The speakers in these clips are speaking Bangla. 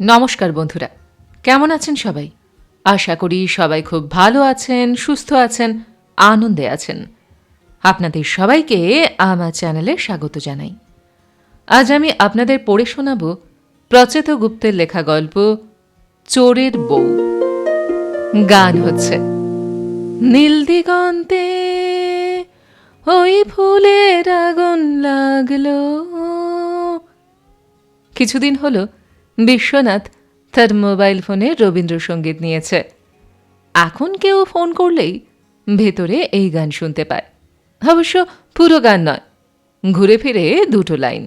নমস্কার বন্ধুরা, কেমন আছেন সবাই? আশা করি সবাই খুব ভালো আছেন, সুস্থ আছেন, আনন্দে আছেন। আপনাদের সবাইকে আমার চ্যানেলে স্বাগত জানাই। আজ আমি আপনাদের পড়ে শোনাব প্রচেত গুপ্তের লেখা গল্প চোরের বউ। গান হচ্ছে নীল দিগন্তে ওই ফুলের আগুন লাগলো। কিছুদিন হলো বিশ্বনাথ তার মোবাইল ফোনে রবীন্দ্রসঙ্গীত নিয়েছে। এখন কেউ ফোন করলেই ভেতরে এই গান শুনতে পায়। অবশ্য পুরো গান নয়, ঘুরে ফিরে দুটো লাইন।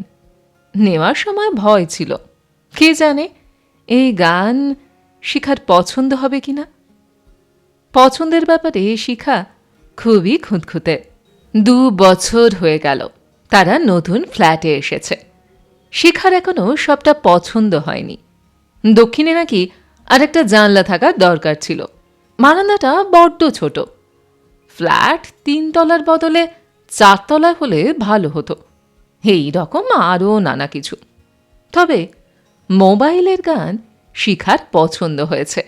নেওয়ার সময় ভয় ছিল, কে জানে এই গান শিখার পছন্দ হবে কিনা। পছন্দের ব্যাপারে শিখা খুবই খুঁতখুঁতে। 2 বছর হয়ে গেল তারা নতুন ফ্ল্যাটে এসেছে। শিখার এখনো সবটা পছন্দ হয়নি। দক্ষিণে নাকি আরেকটা জানলা থাকার দরকার ছিল। বারান্দাটা বড্ড ছোট। ফ্ল্যাট 3 তলার বদলে 4 তলা হলে ভালো হতো। এই রকম আরও নানা কিছু। তবে মোবাইলের গান শিখার পছন্দ হয়েছে।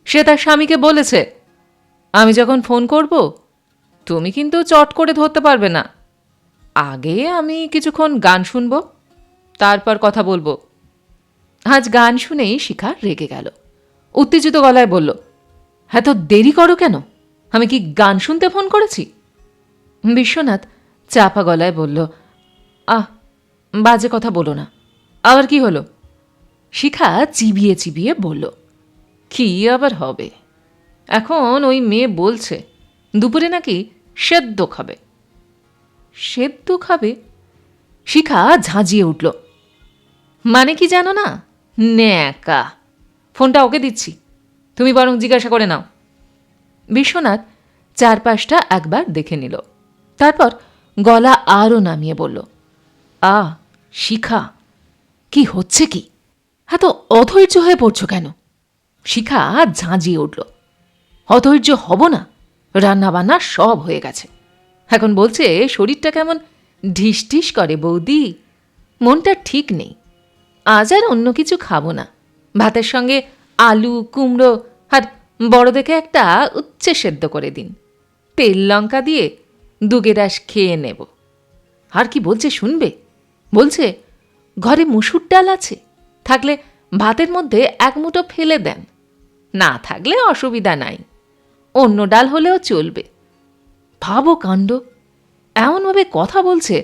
সে তার স্বামীকে বলেছে, আমি যখন ফোন করব তুমি কিন্তু চট করে ধরতে পারবে না। আগে আমি কিছুক্ষণ গান শুনব, তারপর কথা বলবো। আজ গান শুনেই শিখা রেগে গেল। উত্তেজিত গলায় বলল, এত দেরি করো কেন? আমি কি গান শুনতে ফোন করেছি? বিশ্বনাথ চাপা গলায় বলল, বাজে কথা বলো না। আবার কি হলো? শিখা চিবিয়ে চিবিয়ে বলল, কি আবার হবে? এখন ওই মেয়ে বলছে দুপুরে নাকি সেদ্ধ খাবে। সেদ্ধ খাবে? শিখা ঝাঁঝিয়ে উঠল। মানে কি জানো না? ন্যাকা। ফোনটা ওকে দিচ্ছি, তুমি বরং জিজ্ঞাসা করে নাও। বিশ্বনাথ চারপাশটা একবার দেখে নিল, তারপর গলা আরও নামিয়ে বলল, শিখা, কি হচ্ছে কি? এত অধৈর্য হয়ে পড়ছ কেন? শিখা ঝাঁঝিয়ে উঠল। অধৈর্য হব না? রান্নাবান্না সব হয়ে গেছে। এখন বলছে শরীরটা কেমন ঢিস ঢিস করে বৌদি, মনটা ঠিক নেই। আজ আর অন্য কিছু খাবো না। ভাতের সঙ্গে আলু, কুমড়ো আর বড় দেখে একটা উচ্ছে সেদ্ধ করে দিন। তেল লঙ্কা দিয়ে 2 গেরাস খেয়ে নেব। আর কি বলছে শুনবে? বলছে ঘরে মুসুর ডাল আছে, থাকলে ভাতের মধ্যে 1 মুঠো ফেলে দেন, না থাকলে অসুবিধা নাই, অন্য ডাল হলেও চলবে। ভাবো কাণ্ড, এমনভাবে কথা বলছে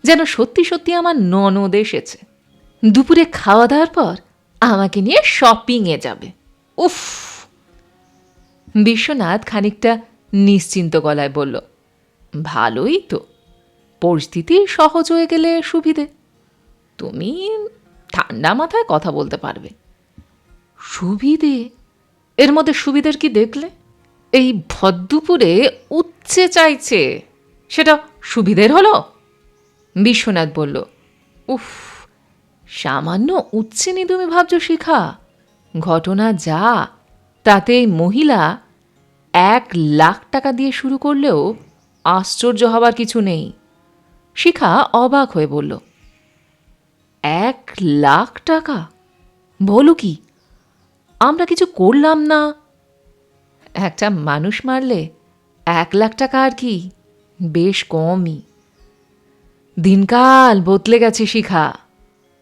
যেন সত্যি সত্যি আমার ননদ এসেছে। দুপুরে খাওয়া দাওয়ার পর আমাকে নিয়ে শপিংয়ে যাবে। উফ! বিশ্বনাথ খানিকটা নিশ্চিন্ত গলায় বলল, ভালোই তো, পরিস্থিতি সহজ হয়ে গেলে সুবিধে। তুমি ঠান্ডা মাথায় কথা বলতে পারবে। সুবিধে? এর মধ্যে সুবিধের কি দেখলে? এই ভদ্দুপুরে উচ্ছে চাইছে, সেটা সুবিধের হলো? বিশ্বনাথ বলল, উফ, সামান্য উচ্ছে নিয়ে তুমি ভাবছ শিখা? ঘটনা যা তাতে এই মহিলা 1 লাখ টাকা দিয়ে শুরু করলেও আশ্চর্য হবার কিছু নেই। শিখা অবাক হয়ে বলল, 1 লাখ টাকা? বলো কি? আমরা কিছু করলাম না? একটা মানুষ মারলে 1 লাখ টাকা আর কি, বেশ কমই। দিনকাল বদলে গেছে শিখা।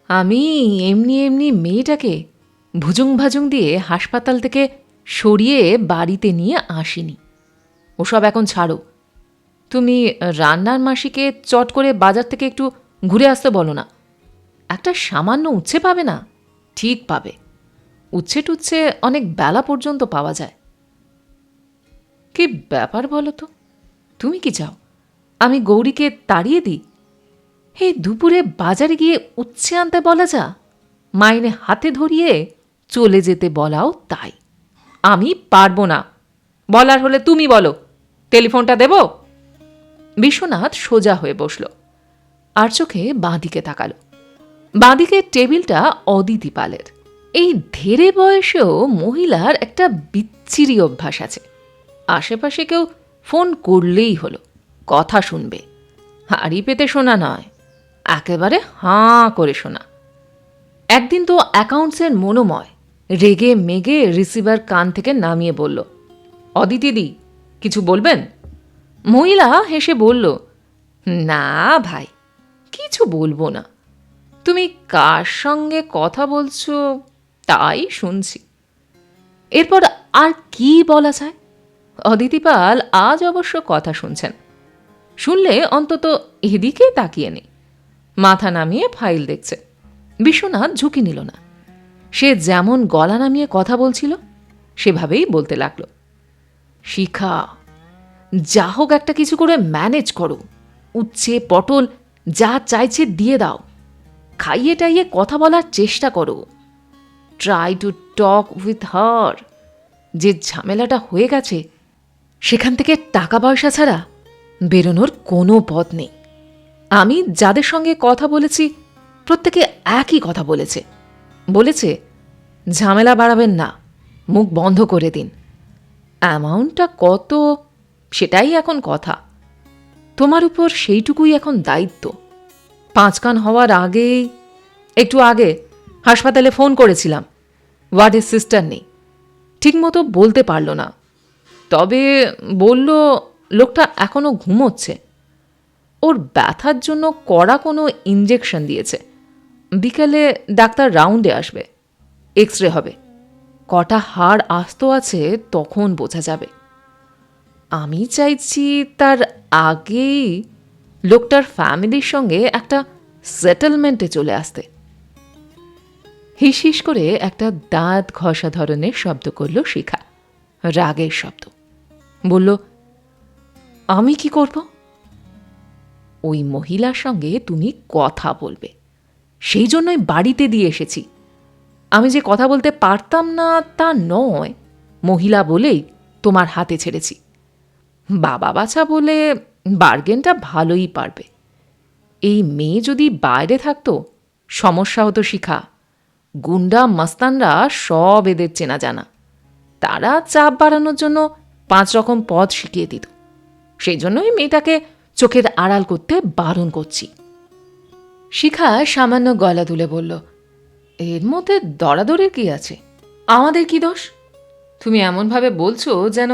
আমি এমনি এমনি মেয়েটাকে ভুজুং ভাজুং দিয়ে হাসপাতাল থেকে সরিয়ে বাড়িতে নিয়ে আসিনি। ওসব এখন ছাড়ো। তুমি রান্নার মাসিকে চট করে বাজার থেকে একটু ঘুরে আসতে বলো না। একটা সামান্য উচ্ছে পাবে না? ঠিক পাবে। উচ্ছে টুচ্ছে অনেক বেলা পর্যন্ত পাওয়া যায়। কি ব্যাপার বলো তো? তুমি কি চাও আমি গৌরীকে তাড়িয়ে দিই? এই দুপুরে বাজারে গিয়ে উচ্ছে আনতে বলা যা, মাইনে হাতে ধরিয়ে চলে যেতে বলাও তাই। আমি পারবো না। বলার হলে তুমি বলো। টেলিফোনটা দেব? বিশ্বনাথ সোজা হয়ে বসল, আর চোখে বাঁদিকে তাকালো। বাঁদিকের টেবিলটা অদিতি পালের। এই ধেরে বয়সেও মহিলার একটা বিচ্ছিরি অভ্যাস আছে। আশেপাশে কেউ ফোন করলেই হলো, কথা শুনবে। হাঁড়ি পেতে শোনা নয়, একেবারে হাঁ করে শোনা। একদিন তো অ্যাকাউন্টসের মনোময় রেগে মেগে রিসিভার কান থেকে নামিয়ে বলল, অদিতিদি কিছু বলবেন? মহিলা হেসে বলল, না ভাই, কিছু বলবো না। তুমি কার সঙ্গে কথা বলছো তাই শুনছি। এরপর আর কি বলা যায়? অদিতিপাল আজ অবশ্য কথা শুনছেন। শুনলে অন্তত এদিকে তাকিয়ে নেই, মাথা নামিয়ে ফাইল দেখছে। বিশ্বনাথ ঝুঁকি নিল না। সে যেমন গলা নামিয়ে কথা বলছিল সেভাবেই বলতে লাগলো, শিখা, যা হোক একটা কিছু করে ম্যানেজ করো। উচ্ছে পটল যা চাইছে দিয়ে দাও। খাইয়ে টাইয়ে কথা বলার চেষ্টা করো। Try to talk with her. যে ঝামেলাটা হয়ে গেছে সেখান থেকে টাকা পয়সা ছাড়া বেরোনোর কোনো পথ নেই। আমি যাদের সঙ্গে কথা বলেছি প্রত্যেকে একই কথা বলেছে। বলেছে, ঝামেলা বাড়াবেন না, মুখ বন্ধ করে দিন। অ্যামাউন্টটা কত সেটাই এখন কথা। তোমার উপর সেইটুকুই এখন দায়িত্ব। 5 কান হওয়ার আগেই, একটু আগে হাসপাতালে ফোন করেছিলাম, ওয়ার্ডের সিস্টার নেই, ঠিকমতো বলতে পারল না। তবে বলল লোকটা এখনও ঘুমোচ্ছে। ওর ব্যথার জন্য কড়া কোনো ইঞ্জেকশন দিয়েছে। বিকেলে ডাক্তার রাউন্ডে আসবে, এক্স রে হবে। কটা হাড় আস্ত আছে তখন বোঝা যাবে। আমি চাইছি তার আগেই লোকটার ফ্যামিলির সঙ্গে একটা সেটেলমেন্টে চলে আসতে। হিস হিস করে একটা দাঁত ঘষা ধরনের শব্দ করল শিখা, রাগের শব্দ। বলল, আমি কি করব? ওই মহিলার সঙ্গে তুমি কথা বলবে, সেই জন্যই বাড়িতে দিয়ে এসেছি। আমি যে কথা বলতে পারতাম না তা নয়, মহিলা বলেই তোমার হাতে ছেড়েছি। বাবা বাছা বলে বার্গেনটা ভালোই পারবে। এই মেয়ে যদি বাইরে থাকতো সমস্যা হতো শিখা। গুন্ডা মাস্তানরা সব এদের চেনা জানা। তারা চাপ বাড়ানোর জন্য 5 রকম পথ শিখিয়ে দিত। সেই জন্যই মেয়েটাকে চোখের আড়াল করতে বারণ করছি। শিখা সামান্য গলা তুলে বলল, এর মধ্যে দরাদরের কি আছে? আমাদের কি দোষ? তুমি এমনভাবে বলছো যেন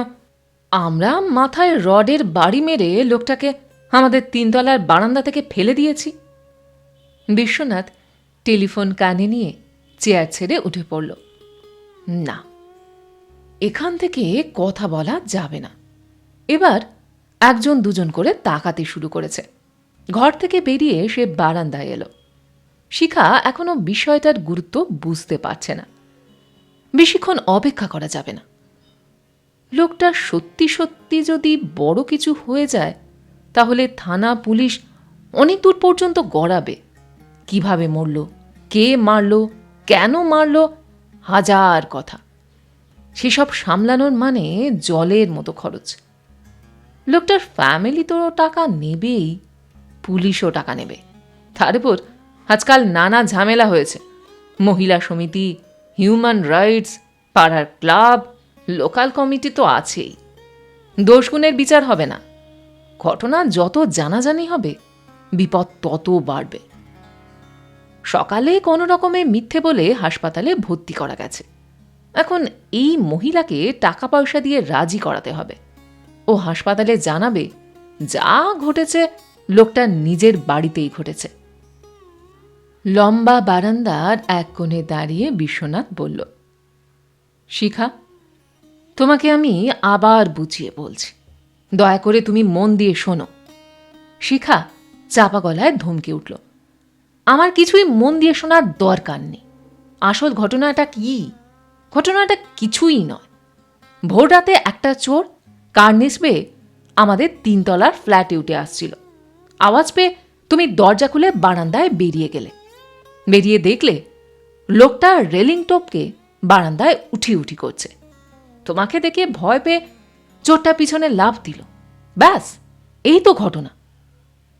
আমরা মাথায় রডের বাড়ি মেরে লোকটাকে আমাদের 3 তলার বারান্দা থেকে ফেলে দিয়েছি। বিশ্বনাথ টেলিফোন কানে নিয়ে চেয়ার ছেড়ে উঠে পড়ল। না, এখান থেকে কথা বলা যাবে না। এবার 1 2 করে তাকাতে শুরু করেছে। ঘর থেকে বেরিয়ে সে বারান্দায় এলো। শিখা এখনো বিষয়টার গুরুত্ব বুঝতে পারছে না। বেশিক্ষণ অপেক্ষা করা যাবে না। লোকটা সত্যি সত্যি যদি বড় কিছু হয়ে যায় তাহলে থানা পুলিশ অনেক দূর পর্যন্ত গড়াবে। কিভাবে মরল, কে মারল, কেন মারল, হাজার কথা। সেসব সামলানোর মানে জলের মতো খরচ। লোকটার ফ্যামিলি তো টাকা নেবেই, পুলিশও টাকা নেবে। তার উপর আজকাল নানা ঝামেলা হয়েছে। মহিলা সমিতি, হিউম্যান রাইটস, পাড়ার ক্লাব, লোকাল কমিটি তো আছেই। দোষগুণের বিচার হবে না। ঘটনা যত জানাজানি হবে বিপদ তত বাড়বে। সকালে কোনো রকমে মিথ্যে বলে হাসপাতালে ভর্তি করা গেছে। এখন এই মহিলাকে টাকা পয়সা দিয়ে রাজি করাতে হবে। ও হাসপাতালে জানাবে যা ঘটেছে লোকটা নিজের বাড়িতেই ঘটেছে। লম্বা বারান্দার এক কোণে দাঁড়িয়ে বিশ্বনাথ বলল, শিখা, তোমাকে আমি আবার বুঝিয়ে বলছি, দয়া করে তুমি মন দিয়ে শোনো। শিখা চাপা গলায় ধমকে উঠল, আমার কিছুই মন দিয়ে শোনার দরকার নেই। আসল ঘটনাটা কি? ঘটনাটা কিছুই নয়। ভোর রাতে একটা চোর কার্নিস বেয়ে আমাদের 3 তলার ফ্ল্যাটে উঠে আসছিল। আওয়াজ পেয়ে তুমি দরজা খুলে বারান্দায় বেরিয়ে গেলে। বেরিয়ে দেখলে লোকটা রেলিং টপকে বারান্দায় উঠি উঠি করছে। তোমাকে দেখে ভয় পেয়ে চোরটা পিছনে লাফ দিল। ব্যাস, এই তো ঘটনা।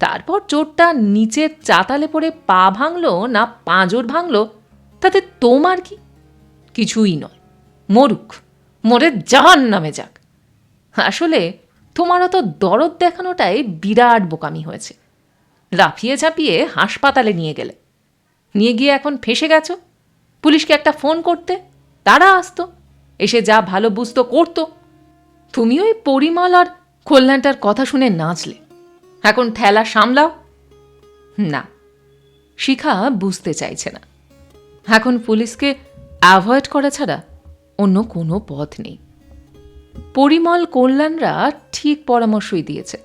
তারপর চোরটা নিচে চাতালে পড়ে পা ভাঙল না পাঁজর ভাঙল তাতে তোমার কি? কিছুই নয়। মরুক, মরে জাহান্নামে যাক। আসলে তোমার অত দরদ দেখানোটাই বিরাট বোকামি হয়েছে। লাফিয়ে ঝাঁপিয়ে হাসপাতালে নিয়ে গেলে, নিয়ে গিয়ে এখন ফেঁসে গেছো। পুলিশকে একটা ফোন করতে, তারা আসতো, এসে যা ভালো বুঝতো করতো। তুমি ওই পরিমল আর কল্যাণটার কথা শুনে নাচলে, এখন ঠেলা সামলাও। না, শিখা বুঝতে চাইছে না। এখন পুলিশকে অ্যাভয়েড করা ছাড়া অন্য কোনো পথ নেই। পরিমল কল্যাণরা ঠিক পরামর্শই দিয়েছে।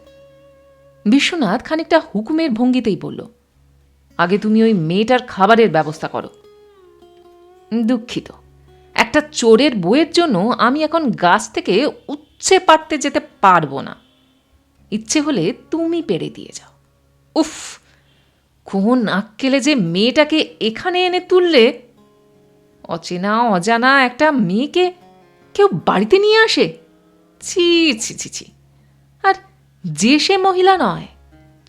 বিশ্বনাথ খানিকটা হুকুমের ভঙ্গিতেই বলল, আগে তুমি ওই মেয়েটার খাবারের ব্যবস্থা করো। দুঃখিত, একটা চোরের বউয়ের জন্য আমি এখন গাছ থেকে উচ্ছে পাড়তে যেতে পারবো না। ইচ্ছে হলে তুমি পেরে দিয়ে যাও। উফ, কোন আক্কেলে যে মেয়েটাকে এখানে এনে তুললে। অচেনা অজানা একটা মেয়েকে কেউ বাড়িতে নিয়ে আসে? ছি ছি ছি ছি। আর যে সে মহিলা নয়,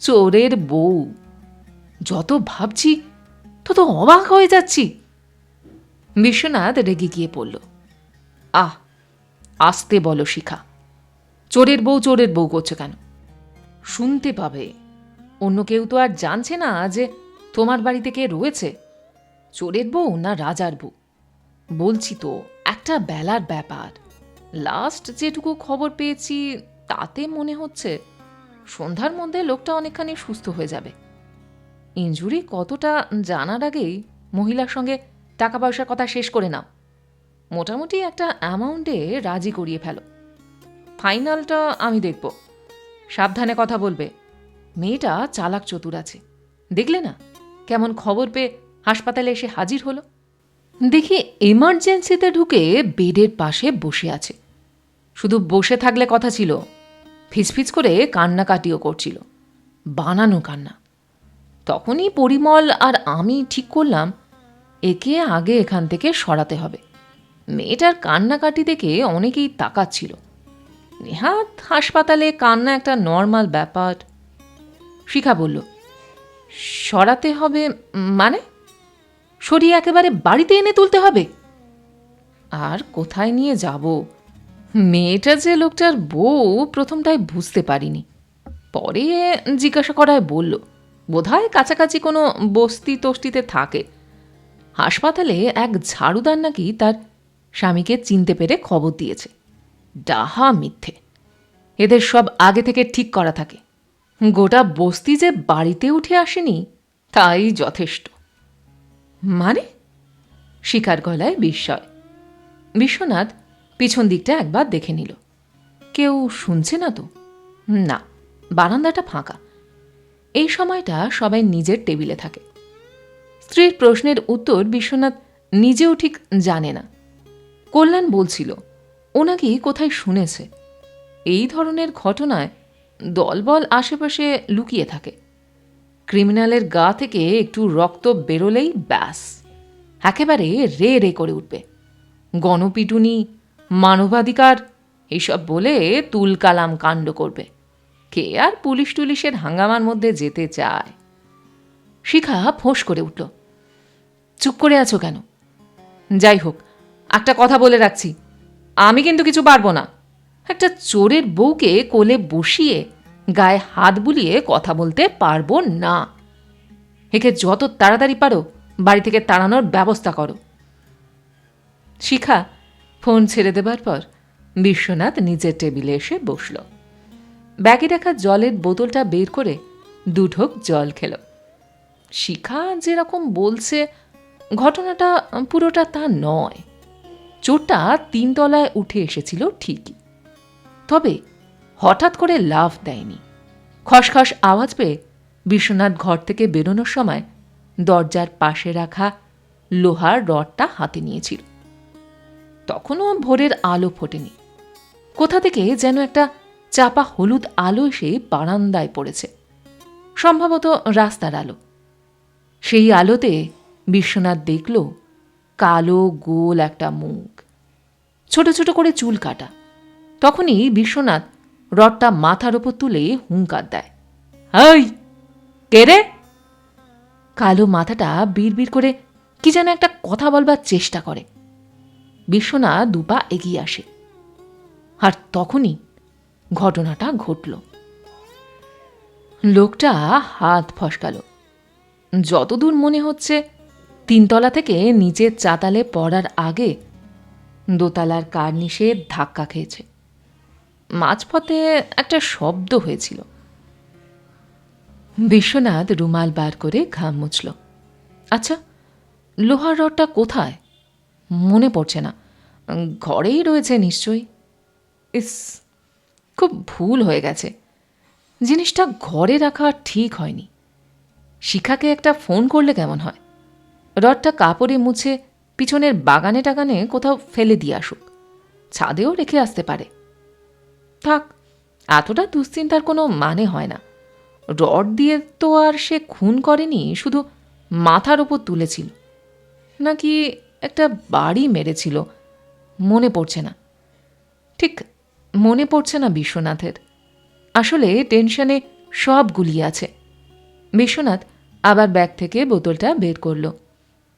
চোরের বউ। যত ভাবছি তত অবাক হয়ে যাচ্ছি। বিশ্বনাথ রেগে গিয়ে পড়ল, আহ, আসতে বলো শিখা। চোরের বউ করছে কেন? শুনতে পাবে। অন্য কেউ তো আর জানছে না যে তোমার বাড়িতে কে রয়েছে। চোরের বউ না রাজার বউ? বলছি তো, একটা বেলার ব্যাপার। লাস্ট যেটুকু খবর পেয়েছি তাতে মনে হচ্ছে সন্ধ্যার মধ্যে লোকটা অনেকখানি সুস্থ হয়ে যাবে। ইনজুরি কতটা জানার আগেই মহিলার সঙ্গে টাকা পয়সার কথা শেষ করে নাও। মোটামুটি একটা অ্যামাউন্টে রাজি করিয়ে ফেলো। ফাইনালটা আমি দেখব। সাবধানে কথা বলবে। মেয়েটা চালাক চতুর আছে। দেখলে না কেমন খবর পেয়ে হাসপাতালে এসে হাজির হলো। দেখি এমার্জেন্সিতে ঢুকে বেডের পাশে বসে আছে। শুধু বসে থাকলে কথা ছিল, ফিসফিস করে কান্নাকাটিও করছিল, বানানো কান্না। তখনই পরিমল আর আমি ঠিক করলাম একে আগে এখান থেকে সরাতে হবে। মেয়েটার কান্নাকাটি দেখে অনেকেই তাকাচ্ছিল। নেহাত হাসপাতালে কান্না একটা নর্মাল ব্যাপার। শিখা বলল, সরাতে হবে মানে? সরিয়ে একেবারে বাড়িতে এনে তুলতে হবে? আর কোথায় নিয়ে যাব? মেয়েটা যে লোকটার বউ প্রথমটায় বুঝতে পারিনি, পরে জিজ্ঞাসা করায় বলল বোধহয় কাছাকাছি কোনো বস্তি তস্তিতে থাকে। হাসপাতালে এক ঝাড়ুদার নাকি তার স্বামীকে চিনতে পেরে খবর দিয়েছে। ডাহা মিথ্যে। এদের সব আগে থেকে ঠিক করা থাকে। গোটা বস্তি যে বাড়িতে উঠে আসেনি তাই যথেষ্ট। মানে? শিখার গলায় বিস্ময়। বিশ্বনাথ পিছন দিকটা একবার দেখে নিল। কেউ শুনছে না তো? না, বারান্দাটা ফাঁকা। এই সময়টা সবাই নিজের টেবিলে থাকে। স্ত্রীর প্রশ্নের উত্তর বিশ্বনাথ নিজেও ঠিক জানে না। কল্যাণ বলছিল ও নাকি কোথায় শুনেছে এই ধরনের ঘটনায় দলবল আশেপাশে লুকিয়ে থাকে। ক্রিমিনালের গা থেকে একটু রক্ত বেরোলেই ব্যাস, একেবারে রে রে করে উঠবে। গণপিটুনি, মানবাধিকার এইসব বলে তুলকালাম কাণ্ড করবে। কে আর পুলিশ টুলিশের হাঙ্গামার মধ্যে যেতে চায়? শিখা ফোঁস করে উঠল, চুপ করে আছো কেন? যাই হোক, একটা কথা বলে রাখছি, আমি কিন্তু কিছু পারবো না। একটা চোরের বউকে কোলে বসিয়ে গায়ে হাত বুলিয়ে কথা বলতে পারবো না। একে যত তাড়াতাড়ি পারো বাড়ি থেকে তাড়ানোর ব্যবস্থা করো। শিখা ফোন ছেড়ে দেবার পর বিশ্বনাথ নিজের টেবিলে এসে বসল। ব্যাগে রাখা জলের বোতলটা বের করে 2 ঢোক জল খেল। শিখা যেরকম বলছে ঘটনাটা পুরোটা তা নয়। চোরটা 3 তলায় উঠে এসেছিল ঠিকই, তবে হঠাৎ করে লাফ দেয়নি। খসখস আওয়াজ পেয়ে বিশ্বনাথ ঘর থেকে বেরোনোর সময় দরজার পাশে রাখা লোহার রডটা হাতে নিয়েছিল। তখনও ভোরের আলো ফোটেনি। কোথা থেকে যেন একটা চাপা হলুদ আলো এসে বারান্দায় পড়েছে, সম্ভবত রাস্তার আলো। সেই আলোতে বিশ্বনাথ দেখল কালো গোল একটা মুখ, ছোট ছোট করে চুল কাটা। তখনই বিশ্বনাথ রডটা মাথার ওপর তুলে হুঙ্কার দেয়, এই কে রে? কালো মাথাটা বিড়বিড় করে কি যেন একটা কথা বলবার চেষ্টা করে। বিশ্বনাথ 2 পা এগিয়ে আসে, আর তখনই ঘটনাটা ঘটল। লোকটা হাত ফসকাল। যতদূর মনে হচ্ছে তিনতলা থেকে নিচের চাতালে পড়ার আগে দোতলার কার্নিশে ধাক্কা খেয়েছে। মাঝপথে একটা শব্দ হয়েছিল। বিশ্বনাথ রুমাল বার করে ঘাম মুছল। আচ্ছা, লোহার রডটা কোথায়? মনে পড়ছে না। ঘরেই রয়েছে নিশ্চয়ই। ইস, খুব ভুল হয়ে গেছে। জিনিসটা ঘরে রাখা ঠিক হয়নি। শিখাকে একটা ফোন করলে কেমন হয়? রডটা কাপড়ে মুছে পিছনের বাগানে টাগানে কোথাও ফেলে দিয়ে আসুক। ছাদেও রেখে আসতে পারে। থাক, এতটা দুশ্চিন্তার কোনো মানে হয় না। রড দিয়ে তো আর সে খুন করেনি, শুধু মাথার ওপর তুলেছিল। নাকি একটা বাড়ি মেরেছিল, মনে পড়ছে না। ঠিক মনে পড়ছে না বিশ্বনাথের। আসলে টেনশনে সব গুলিয়ে আছে। বিশ্বনাথ আবার ব্যাগ থেকে বোতলটা বের করল।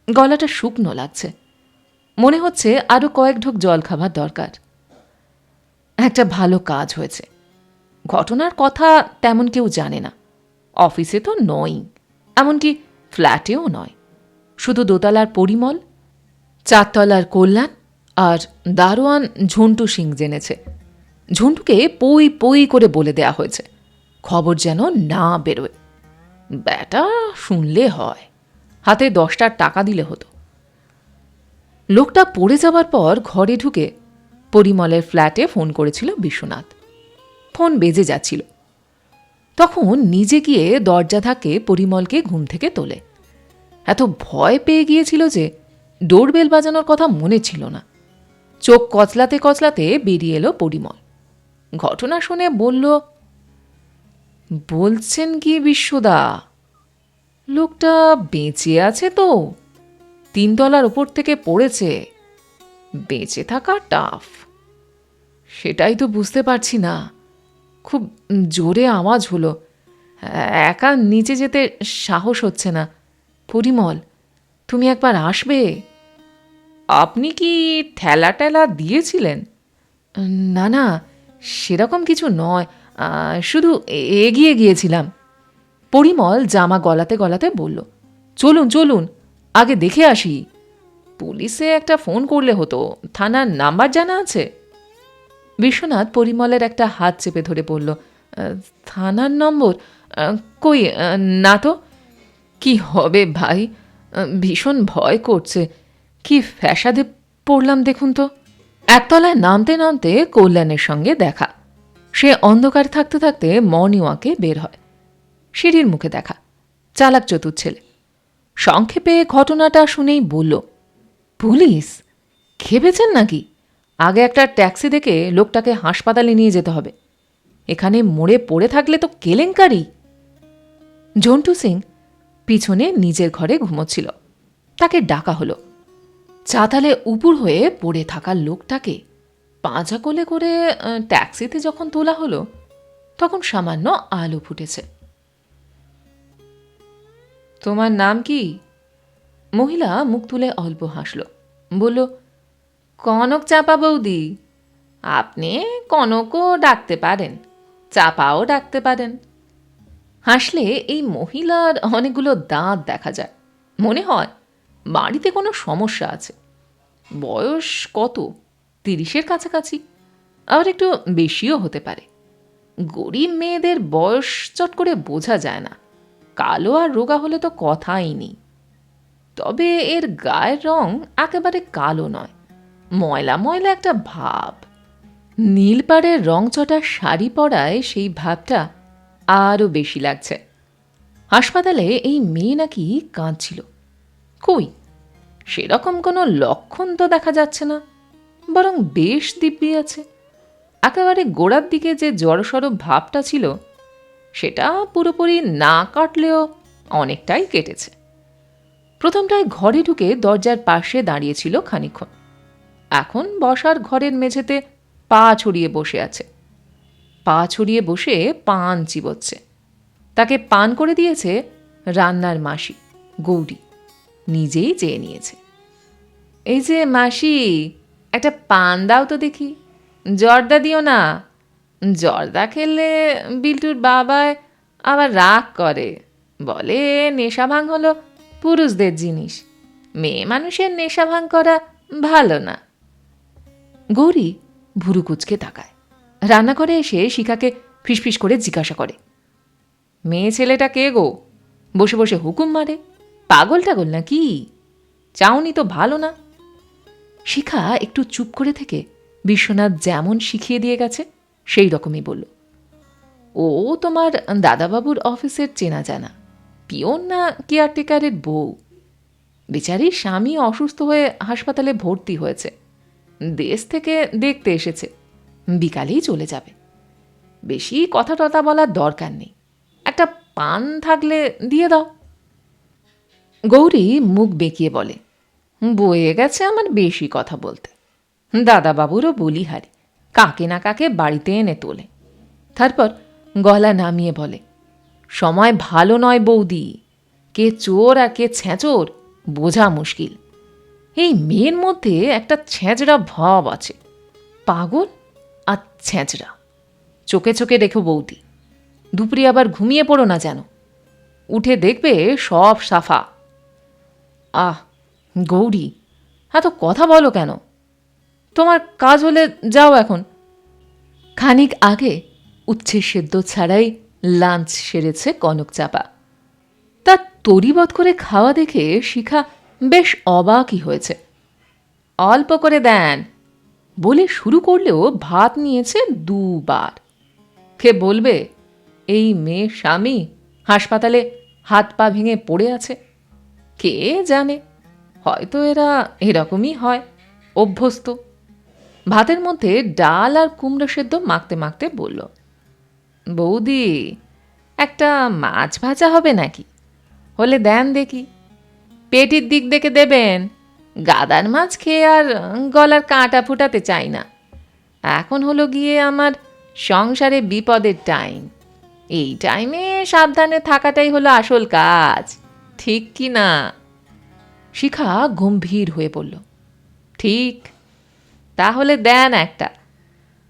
গলাটা শুকনো লাগছে। মনে হচ্ছে আরও কয়েক ঢোক জল খাবার দরকার। একটা ভালো কাজ হয়েছে। ঘটনার কথা তেমন কেউ জানে না। অফিসে তো নয়ই, এমনকি ফ্ল্যাটেও নয়। শুধু দোতলার পরিমল, চারতলার কল্যাণ আর দারোয়ান ঝন্টু সিং জেনেছে। ঝন্টুকে পই পই করে বলে দেয়া হয়েছে খবর যেন না বেরোয়। ব্যাটা শুনলে হয়, হাতে 10টা টাকা দিলে হতো। লোকটা পড়ে যাবার পর ঘরে ঢুকে পরিমলের ফ্ল্যাটে ফোন করেছিল বিশ্বনাথ। ফোন বেজে যাচ্ছিল। তখন নিজে গিয়ে দরজা ধাক্কে পরিমলকে ঘুম থেকে তোলে। এত ভয় পেয়ে গিয়েছিল যে ডোরবেল বাজানোর কথা মনে ছিল না। চোখ কচলাতে কচলাতে বেরিয়ে এলো পরিমল। ঘটনা শুনে বলল, বলছেন কি বিশ্বদা, লোকটা বেঁচে আছে তো? 3 তলার ওপর থেকে পড়েছে। বেঁচে থাকা টাফ। সেটাই তো বুঝতে পারছি না। খুব জোরে আওয়াজ হলো। একা নিচে যেতে সাহস হচ্ছে না। পরিমল, তুমি একবার আসবে? আপনি কি ঠেলা টেলা দিয়েছিলেন? না না, সেরকম কিছু নয়, শুধু এগিয়ে গিয়েছিলাম। পরিমল জামা গলাতে গলাতে বলল, চলুন চলুন, আগে দেখে আসি। পুলিশে একটা ফোন করলে হতো। থানার নাম্বার জানা আছে? বিশ্বনাথ পরিমলের একটা হাত চেপে ধরে বলল, থানার নম্বর? কই, না তো। কি হবে ভাই, ভীষণ ভয় করছে। কি ফ্যাসাদে পড়লাম দেখুন তো। একতলায় নামতে নামতে কল্যাণের সঙ্গে দেখা। সে অন্ধকার থাকতে থাকতে মর্নিং ওয়াকে বের হয়। সিঁড়ির মুখে দেখা। চালাক চতুর ছেলে। সংক্ষেপে ঘটনাটা শুনেই বলল, পুলিশ? খেপেছেন নাকি? আগে একটা ট্যাক্সি দেখে লোকটাকে হাসপাতালে নিয়ে যেতে হবে। এখানে মরে পড়ে থাকলে তো কেলেঙ্কারি। ঝন্টু সিং পিছনে নিজের ঘরে ঘুমোচ্ছিল। তাকে ডাকা হলো। চাতালে উপুর হয়ে পড়ে থাকা লোকটাকে পাঁজা কোলে করে ট্যাক্সিতে যখন তোলা হলো, তখন সামান্য আলো ফুটেছে। তোমার নাম কি? মহিলা মুখ তুলে অল্প হাসল। বলল, কনক চাপা বৌদি। আপনি কনকও ডাকতে পারেন, চাপাও ডাকতে পারেন। হাসলে এই মহিলার অনেকগুলো দাঁত দেখা যায়। মনে হয় বাড়িতে কোনো সমস্যা আছে। বয়স কত? 30-এর কাছাকাছি, আবার একটু বেশিও হতে পারে। গরিব মেয়েদের বয়স চট করে বোঝা যায় না। কালো আর রোগা হলে তো কথাই নেই। তবে এর গায়ের রং একেবারে কালো নয়, ময়লা ময়লা একটা ভাব। নীল পাড়ের রংচটা শাড়ি পরায় সেই ভাবটা আরও বেশি লাগছে। হাসপাতালে এই মেয়ে নাকি কাঁদছিল। কই, সেরকম কোনো লক্ষণ তো দেখা যাচ্ছে না, বরং বেশ দিব্যি আছে। একেবারে গোড়ার দিকে যে জড়সড় ভাবটা ছিল, সেটা পুরোপুরি না কাটলেও অনেকটাই কেটেছে। প্রথমটায় ঘরে ঢুকে দরজার পাশে দাঁড়িয়েছিল খানিকক্ষণ। এখন বসার ঘরের মেঝেতে পা ছড়িয়ে বসে আছে। পা ছড়িয়ে বসে পান চিবোচ্ছে। তাকে পান করে দিয়েছে রান্নার মাসি গৌরী, নিজেই চেয়ে নিয়েছে। এই যে মাসি, একটা পান দাও তো দেখি। জর্দা দিও না, জর্দা খেলে বিল্টুর বাবায় আবার রাগ করে, বলে নেশা ভাঙ হলো পুরুষদের জিনিস। মেয়ে মানুষের নেশা ভাঙ করা ভালো না। গৌরী ভুরু কুচকে তাকায়। রান্নাঘরে এসে শিখাকে ফিসফিস করে জিজ্ঞাসা করে, মেয়ে ছেলেটা কে গো? বসে বসে হুকুম মারে, পাগল টাগল না কি? চাউনি তো ভালো না। শিখা একটু চুপ করে থেকে বিশ্বনাথ যেমন শিখিয়ে দিয়ে গেছে সেই রকমই বলল, ও তোমার দাদাবাবুর অফিসের চেনা জানা, পিওন না কেয়ারটেকারের বউ। বেচারির স্বামী অসুস্থ হয়ে হাসপাতালে ভর্তি হয়েছে, দেশ থেকে দেখতে এসেছে, বিকালেই চলে যাবে। বেশি কথা টথা বলার দরকার নেই, একটা পান থাকলে দিয়ে দাও। গৌরী মুখ বেঁকিয়ে বলে, বয়ে গেছে আমার বেশি কথা বলতে। দাদাবাবুরও বলিহারি, কাকে না কাকে বাড়িতে এনে তোলে। তারপর গলা নামিয়ে বলে, সময় ভালো নয় বৌদি, কে চোর আর কে ছ্যাঁচোর বোঝা মুশকিল। এই মেয়ের মধ্যে একটা ছ্যাঁচড়া ভাব আছে, পাগল আর ছ্যাঁচড়া। চোখে চোখে রেখো বৌদি, দুপুরে আবার ঘুমিয়ে পড়ো না যেন, উঠে দেখবে সব সাফা। আহ গৌরী, এত কথা বলো কেন? তোমার কাজ হলে যাও এখন। খানিক আগে উচ্ছে সেদ্ধ ছাড়াই লাঞ্চ সেরেছে কনক চাপা। তার তরিবধ করে খাওয়া দেখে শিখা বেশ অবাকই হয়েছে। অল্প করে দেন বলে শুরু করলেও ভাত নিয়েছে দুবার। কে বলবে এই মেয়ে স্বামী হাসপাতালে হাত পা ভেঙে পড়ে আছে? কে জানে, হয়তো এরা এরকমই হয়, অভ্যস্ত। ভাতের মধ্যে ডাল আর কুমড়ো সেদ্ধ মাখতে মাখতে বলল, বৌদি একটা মাছ ভাজা হবে নাকি? হলে দেন দেখি, পেটির দিক দেখে দেবেন। গাদার মাছ খেয়ে আর গলার কাঁটা ফুটাতে চাই না। এখন হলো গিয়ে আমার সংসারে বিপদের টাইম, এই টাইমে সাবধানে থাকাটাই হলো আসল কাজ, ঠিক কি না? শিখা গম্ভীর হয়ে বলল, ঠিক। তাহলে দেন একটা,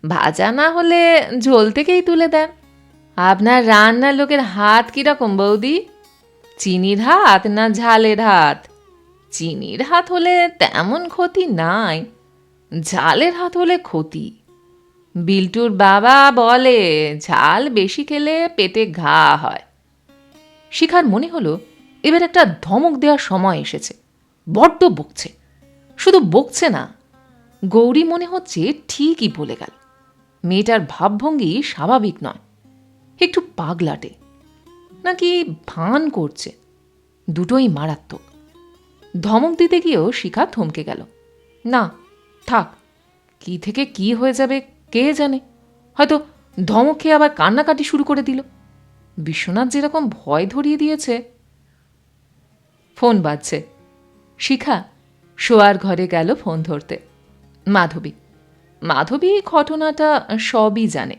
ভাজা না হলে ঝোল থেকেই তুলে দেন। আপনার রান্নার লোকের হাত কীরকম বৌদি? চিনির হাত না ঝালের হাত? চিনির হাত হলে তেমন ক্ষতি নাই, ঝালের হাত হলে ক্ষতি। বিল্টুর বাবা বলে ঝাল বেশি খেলে পেটে ঘা হয়। শিখার মনে হলো এবার একটা ধমক দেওয়ার সময় এসেছে। বড্ড বকছে, শুধু বকছে না, গৌরী মনে হচ্ছে ঠিকই বলে গেল। মেয়েটার ভাবভঙ্গি স্বাভাবিক নয়, একটু পাগলাটে, নাকি ভান করছে, দুটোই মারাত্মক। ধমক দিতে গিয়েও শিখা থমকে গেল। না থাক, কি থেকে কি হয়ে যাবে কে জানে, হয়তো ধমক খেয়ে আবার কান্নাকাটি শুরু করে দিল। বিশ্বনাথ যেরকম ভয় ধরিয়ে দিয়েছে। ফোন বাজছে। শিখা শোয়ার ঘরে গেল ফোন ধরতে। মাধবী। মাধবী ঘটনাটা সবই জানে।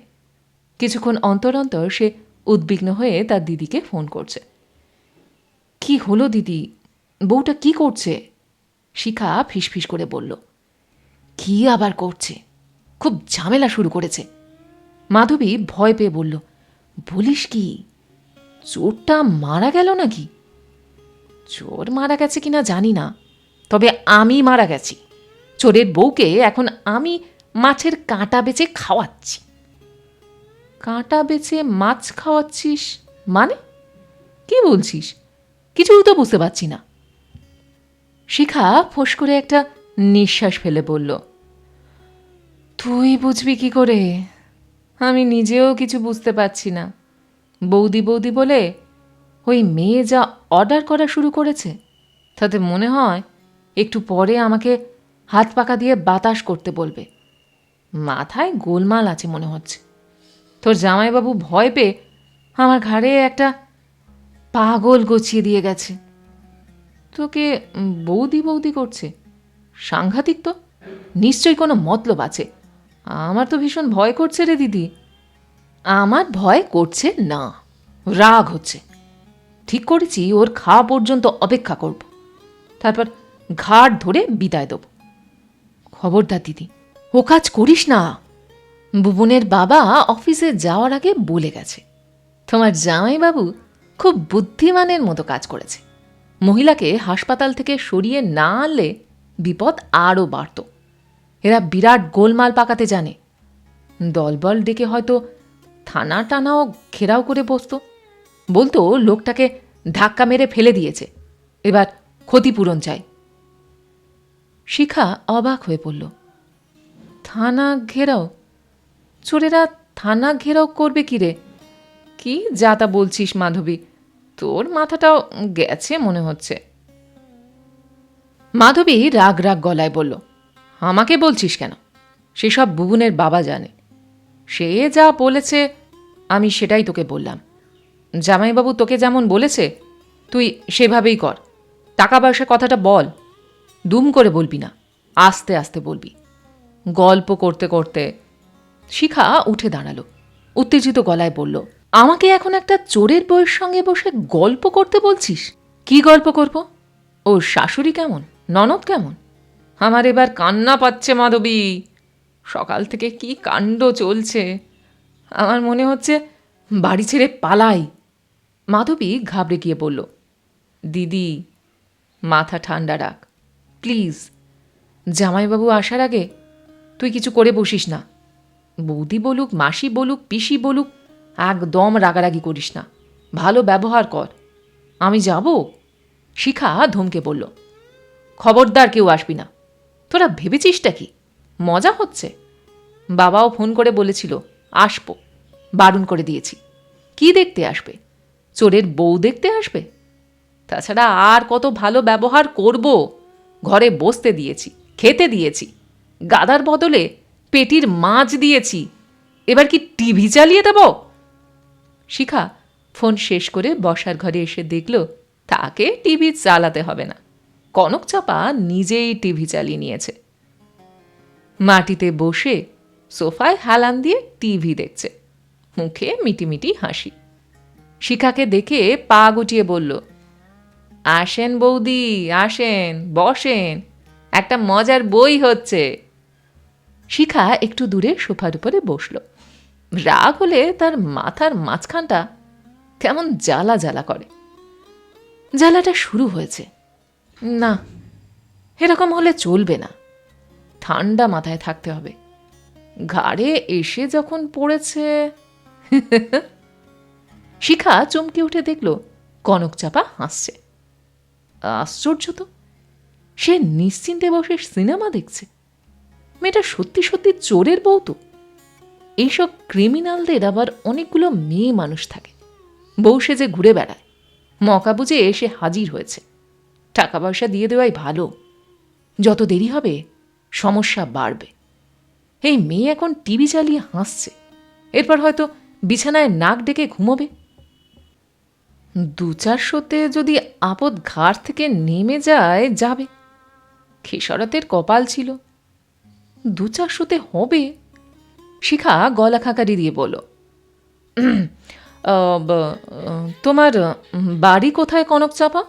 কিছুক্ষণ অন্তর অন্তর সে উদ্বিগ্ন হয়ে তার দিদিকে ফোন করছে। কি হলো দিদি, বউটা কি করছে? শিখা ফিসফিস করে বলল, কি আবার করছে, খুব ঝামেলা শুরু করেছে। মাধবী ভয় পেয়ে বলল, বলিস কি, চোরটা মারা গেল নাকি? চোর মারা গেছে কিনা জানি না, তবে আমি মারা গেছি। চোরের বউকে এখন আমি মাছের কাঁটা বেচে খাওয়াচ্ছি। কাঁটা বেচে মাছ খাওয়াচ্ছিস মানে? কি বলছিস? কিছুই তো বুঝতে পারছি না। শিখা ফোঁস করে একটা নিঃশ্বাস ফেলে বলল, তুই বুঝবি কি করে? আমি নিজেও কিছু বুঝতে পারছি না। বৌদি বৌদি বলে ওই মেয়ে যা অর্ডার করা শুরু করেছে, তাতে মনে হয় একটু পরে আমাকে হাত পাকা দিয়ে বাতাস করতে বলবে। মাথায় গোলমাল আছে মনে হচ্ছে। তোর জামাইবাবু ভয় পেয়ে আমার ঘাড়ে একটা পাগল গছিয়ে দিয়ে গেছে। তোকে বৌদি বৌদি করছে, সাংঘাতিক তো, নিশ্চয়ই কোনো মতলব আছে। আমার তো ভীষণ ভয় করছে রে দিদি। আমার ভয় করছে না, রাগ হচ্ছে। ঠিক করেছি ওর খাওয়া পর্যন্ত অপেক্ষা করব, তারপর ঘাট ধরে বিদায় দেব। খবরদার দিদি, ও কাজ করিস না। বুবনের বাবা অফিসে যাওয়ার আগে বলে গেছে, তোমার জামাইবাবু খুব বুদ্ধিমানের মতো কাজ করেছে, মহিলাকে হাসপাতাল থেকে সরিয়ে না আনলে বিপদ আরও বাড়ত। এরা বিরাট গোলমাল পাকাতে জানে। দলবল ডেকে হয়তো থানা টানাও ঘেরাও করে বসত। বলতো লোকটাকে ধাক্কা মেরে ফেলে দিয়েছে, এবার ক্ষতিপূরণ চাই। শিখা অবাক হয়ে পড়ল। থানা ঘেরাও? চোরেরা থানা ঘেরাও করবে কি রে? কি যা তা বলছিস মাধবী, তোর মাথাটাও গেছে মনে হচ্ছে। মাধবী রাগ রাগ গলায় বলল, আমাকে বলছিস কেন? সেসব বুবুনের বাবা জানে। সে যা বলেছে আমি সেটাই তোকে বললাম। জামাইবাবু তোকে যেমন বলেছে তুই সেভাবেই কর। টাকা পয়সা কথাটা বল, দুম করে বলবি না, আস্তে আস্তে বলবি। গল্প করতে করতে শিখা উঠে দাঁড়ালো, উত্তেজিত গলায় বলল, আমাকে এখন একটা চোরের বউয়ের সঙ্গে বসে গল্প করতে বলছিস? কি গল্প করব? ওর শাশুড়ি কেমন, ননদ কেমন? আমার এবার কান্না পাচ্ছে মাধবী। সকাল থেকে কি কাণ্ড চলছে, আমার মনে হচ্ছে বাড়ি ছেড়ে পালাই। মাধবী ঘাবড়ে গিয়ে বলল, দিদি মাথা ঠান্ডা রাখ প্লিজ। জামাইবাবু আসার আগে তুই কিছু করে বসিস না। বৌদি বলুক, মাসি বলুক, পিসি বলুক, একদম রাগারাগি করিস না, ভালো ব্যবহার কর। আমি যাব? শিখা ধমকে বলল, খবরদার কেউ আসবি না। তোরা ভেবেছিসটা কি মজা হচ্ছে? বাবাও ফোন করে বলেছিল আসবো, বারণ করে দিয়েছি। কি দেখতে আসবে? চোরের বউ দেখতে আসবে? তাছাড়া আর কত ভালো ব্যবহার করব? ঘরে বসতে দিয়েছি, খেতে দিয়েছি, গাদার বদলে পেটির মাছ দিয়েছি, এবার কি টিভি চালিয়ে দেব? শিখা ফোন শেষ করে বসার ঘরে এসে দেখল তাকে টিভি চালাতে হবে না, কনক চাপা নিজেই টিভি চালিয়ে নিয়েছে। মাটিতে বসে সোফায় হেলান দিয়ে টিভি দেখছে, মুখে মিটিমিটি হাসি। শিখাকে দেখে পা গুটিয়ে বলল, আসেন বৌদি, আসেন, বসেন, একটা মজার বই হচ্ছে। শিখা একটু দূরে সোফার উপরে বসল। রাগ হলে তার মাথার মাঝখানটা কেমন জ্বালা জ্বালা করে। জ্বালাটা শুরু হয়েছে। না, এরকম হলে চলবে না, ঠান্ডা মাথায় থাকতে হবে। ঘাড়ে এসে যখন পড়েছে। শিখা চমকে উঠে দেখল কনক চাপা হাসছে। আশ্চর্য তো, সে নিশ্চিন্তে বসে সিনেমা দেখছে। মেয়েটা সত্যি সত্যি চোরের বউ তো। এইসব ক্রিমিনালদের আবার অনেকগুলো মেয়ে মানুষ থাকে, বউ সেজে ঘুরে বেড়ায়। মকা বুঝে এসে হাজির হয়েছে। টাকা পয়সা দিয়ে দেওয়াই ভালো, যত দেরি হবে সমস্যা বাড়বে। এই মেয়ে এখন টিভি চালিয়ে হাসছে, এরপর হয়তো বিছানায় নাক ডেকে ঘুমোবে। ২-৪শোতে যদি আপদ ঘাড় থেকে নেমে যায় যাবে। খেসরাতের কপাল ছিল, ২-৪শোতে হবে। শিখা গলা খাকারি দিয়ে বলল, তোমার বাড়ি কোথায় কনক চাপা?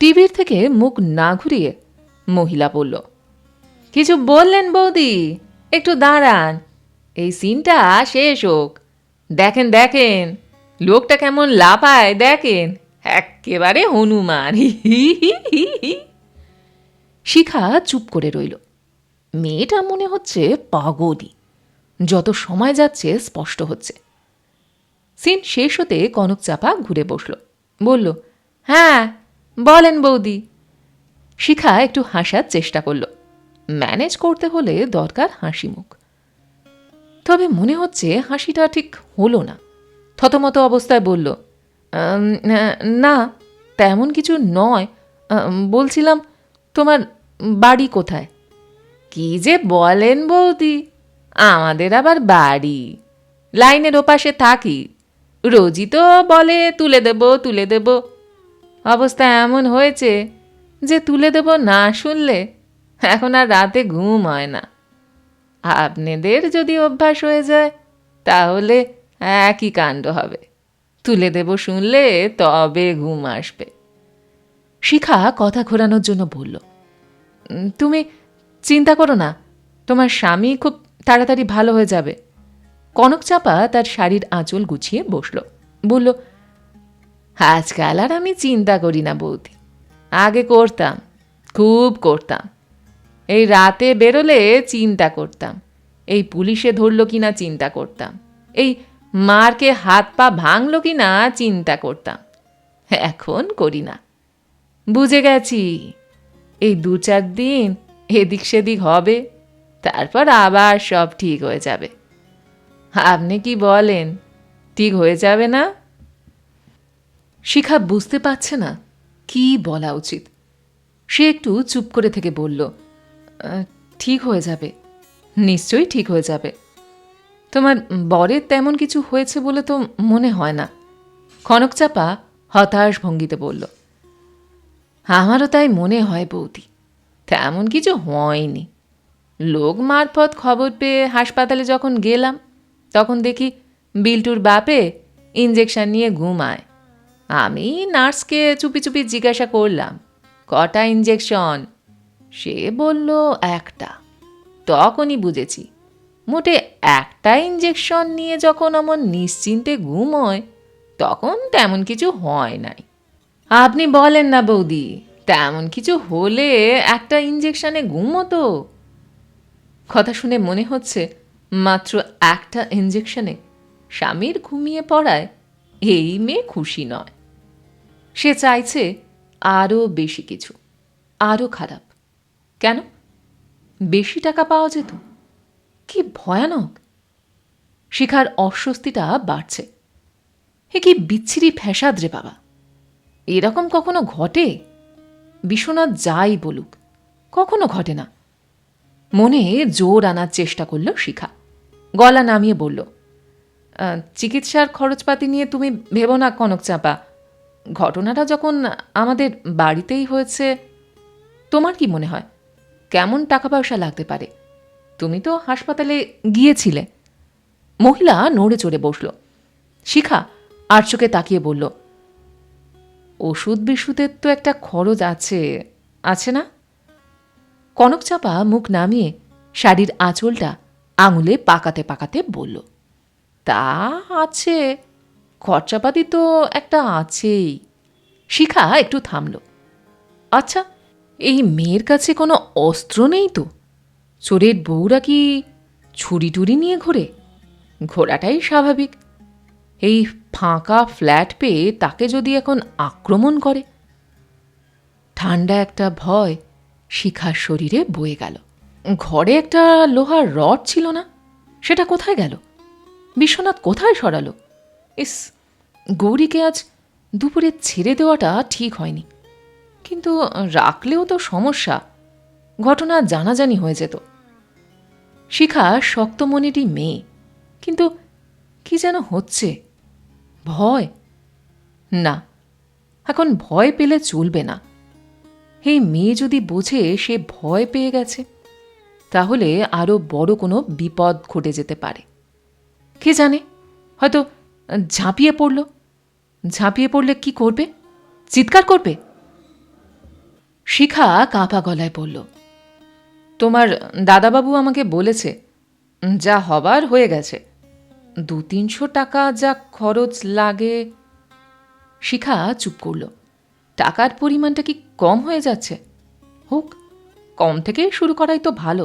টিভির থেকে মুখ না ঘুরিয়ে মহিলা বলল, কিছু বললেন বৌদি? একটু দাঁড়ান, এই সিনটা শেষ হোক। দেখেন দেখেন লোকটা কেমন লাফায়, দেখেন, একেবারে হনুমান। শিখা চুপ করে রইল। মেয়েটা মনে হচ্ছে পাগলই। যত সময় যাচ্ছে স্পষ্ট হচ্ছে। সিন শেষ হতে কনক চাপা ঘুরে বসল, বলল, হ্যাঁ বলেন বৌদি। শিখা একটু হাসার চেষ্টা করল। ম্যানেজ করতে হলে দরকার হাসি মুখ। তবে মনে হচ্ছে হাসিটা ঠিক হলো না। থতমত অবস্থায় বলল, না তেমন কিছু নয়, বলছিলাম তোমার বাড়ি কোথায়? কি যে বলেন বৌদি, আমাদের আবার বাড়ি লাইনের ওপাশে থাকি। রোজই তো বলে তুলে দেব তুলে দেব। অবস্থা এমন হয়েছে যে তুলে দেব না শুনলে এখন আর রাতে ঘুম হয় না। আপনাদের যদি অভ্যাস হয়ে যায় তাহলে একই কাণ্ড হবে। তুলে দেব শুনলে তবে ঘুম আসবে। শিখা কথা ঘোরানোর জন্য বলল, তুমি চিন্তা করো না, তোমার স্বামী খুব তাড়াতাড়ি ভালো হয়ে যাবে। কনক চাপা তার শাড়ির আঁচল গুছিয়ে বসল, বলল, আজকাল আর আমি চিন্তা করি না বৌদি, আগে করতাম, খুব করতাম। এই রাতে বেরোলে চিন্তা করতাম, এই পুলিশে ধরল কিনা চিন্তা করতাম, এই মারকে হাত পা ভাঙল কিনা চিন্তা করতাম। এখন করি না। বুঝে গেছি এই 2-4 দিন এদিক সেদিক হবে, তারপর আবার সব ঠিক হয়ে যাবে। আপনি কি বলেন, ঠিক হয়ে যাবে না? শিখা বুঝতে পারছে না কি বলা উচিত। সে একটু চুপ করে থেকে বলল, ঠিক হয়ে যাবে, নিশ্চয়ই ঠিক হয়ে যাবে। তোমার বরের তেমন কিছু হয়েছে বলে তো মনে হয় না। কনকচাপা হতাশ ভঙ্গিতে বলল, আমারও তাই মনে হয় বৌদি, তেমন কিছু হয়নি। লোক মারফত খবর পেয়ে হাসপাতালে যখন গেলাম তখন দেখি বিল্টুর বাপে ইঞ্জেকশন নিয়ে ঘুমায়। আমি নার্সকে চুপি চুপি জিজ্ঞাসা করলাম, কটা ইঞ্জেকশন? সে বলল একটা। তখনই বুঝেছি মোটে একটা ইঞ্জেকশন নিয়ে যখন আমার নিশ্চিন্তে ঘুমোয় তখন তেমন কিছু হয় নাই। আপনি বলেন না বৌদি, তেমন কিছু হলে একটা ইঞ্জেকশনে ঘুমোতো? কথা শুনে মনে হচ্ছে মাত্র একটা ইঞ্জেকশনে স্বামীর ঘুমিয়ে পড়ায় এই মেয়ে খুশি নয়। সে চাইছে আরও বেশি কিছু, আরও খারাপ। কেন? বেশি টাকা পাওয়া যেত। কি ভয়ানক! শিখার অস্বস্তিটা বাড়ছে। এ কি বিচ্ছিরি ফ্যাসাদ রে বাবা! এরকম কখনো ঘটে? বিশ্বনাথ যাই বলুক, কখনো ঘটে না। মনে জোর আনার চেষ্টা করল শিখা। গলা নামিয়ে বলল, চিকিৎসার খরচপাতি নিয়ে তুমি ভেবো না কনকচাপা। ঘটনাটা যখন আমাদের বাড়িতেই হয়েছে, তোমার কি মনে হয় কেমন টাকা পয়সা লাগতে পারে? তুমি তো হাসপাতালে গিয়েছিলে। মহিলা নড়ে চড়ে বসল। শিখা আর চোখে তাকিয়ে বলল, ওষুধ বিশুদ্ধের তো একটা খরচ আছে, আছে না? কনকচাপা মুখ নামিয়ে শাড়ির আঁচলটা আঙুলে পাকাতে পাকাতে বলল, তা আছে, খরচাপাতি তো একটা আছেই। শিখা একটু থামল। আচ্ছা, এই মেয়ের কাছে কোনো অস্ত্র নেই তো? চোরের বউরা কি ছুরি টুরি নিয়ে ঘোরে? ঘোরাটাই স্বাভাবিক। এই ফাঁকা ফ্ল্যাট পেয়ে তাকে যদি এখন আক্রমণ করে। ঠান্ডা একটা ভয় শিখার শরীরে বয়ে গেল। ঘরে একটা লোহার রড ছিল না, সেটা কোথায় গেল? বিশ্বনাথ কোথায় সরালো? ইস, গৌরীকে আজ দুপুরে ছেড়ে দেওয়াটা ঠিক হয়নি। কিন্তু রাখলেও তো সমস্যা, ঘটনা জানাজানি হয়ে যেত। শিখা শক্তমনিটি মেয়ে, কিন্তু কি যেন হচ্ছে, ভয়। না, এখন ভয় পেলে চলবে না। এই মেয়ে যদি বোঝে সে ভয় পেয়ে গেছে, তাহলে আরও বড় কোনো বিপদ ঘটে যেতে পারে। কে জানে, হয়তো ঝাঁপিয়ে পড়ল। ঝাঁপিয়ে পড়লে কি করবে? চিৎকার করবে? শিখা কাঁপা গলায় বলল, তোমার দাদাবাবু আমাকে বলেছে যা হবার হয়ে গেছে, 200-300 টাকা যা খরচ লাগে। শিখা চুপ করল। টাকার পরিমাণটা কি কম হয়ে যাচ্ছে? হোক, কম থেকে শুরু করাই তো ভালো।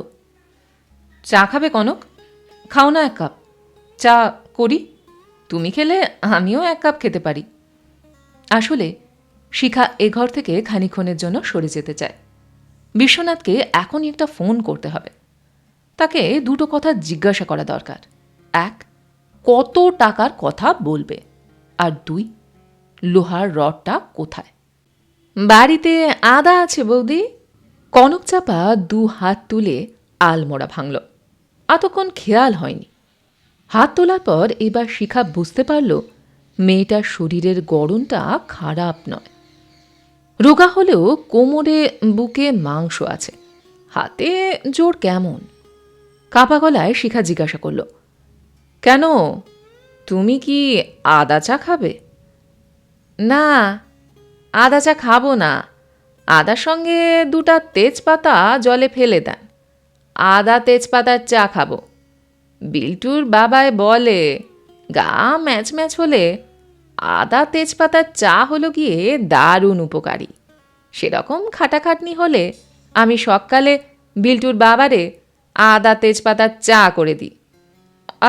চা খাবে কনক? খাও না 1 কাপ। চা করি, তুমি খেলে আমিও 1 কাপ খেতে পারি। আসলে শিখা এ ঘর থেকে খানিক্ষণের জন্য সরে যেতে চায়। বিশ্বনাথকে এখনই একটা ফোন করতে হবে। তাকে 2টো কথা জিজ্ঞাসা করা দরকার। 1, কত টাকার কথা বলবে, আর 2, লোহার রডটা কোথায়? বাড়িতে আদা আছে বৌদি। কনকচাপা 2 হাত তুলে আলমোড়া ভাঙল। এতক্ষণ খেয়াল হয়নি। হাত তোলার পর এবার শিখা বুঝতে পারল মেয়েটার শরীরের গড়নটা খারাপ নয়। রোগা হলেও কোমরে বুকে মাংস আছে। হাতে জোর কেমন? কাঁপা গলায় শিখা জিজ্ঞাসা করল, কেন, তুমি কি আদা চা খাবে? না, আদা চা খাবো না। আদার সঙ্গে 2টা তেজপাতা জলে ফেলে দেন, আদা তেজপাতার চা খাবো। বিল্টুর বাবায় বলে গা ম্যাচ ম্যাচ হলে আদা তেজপাতার চা হলো গিয়ে দারুণ উপকারী। সেরকম খাটাখাটনি হলে আমি সকালে বিল্টুর বাবারে আদা তেজপাতার চা করে দিই।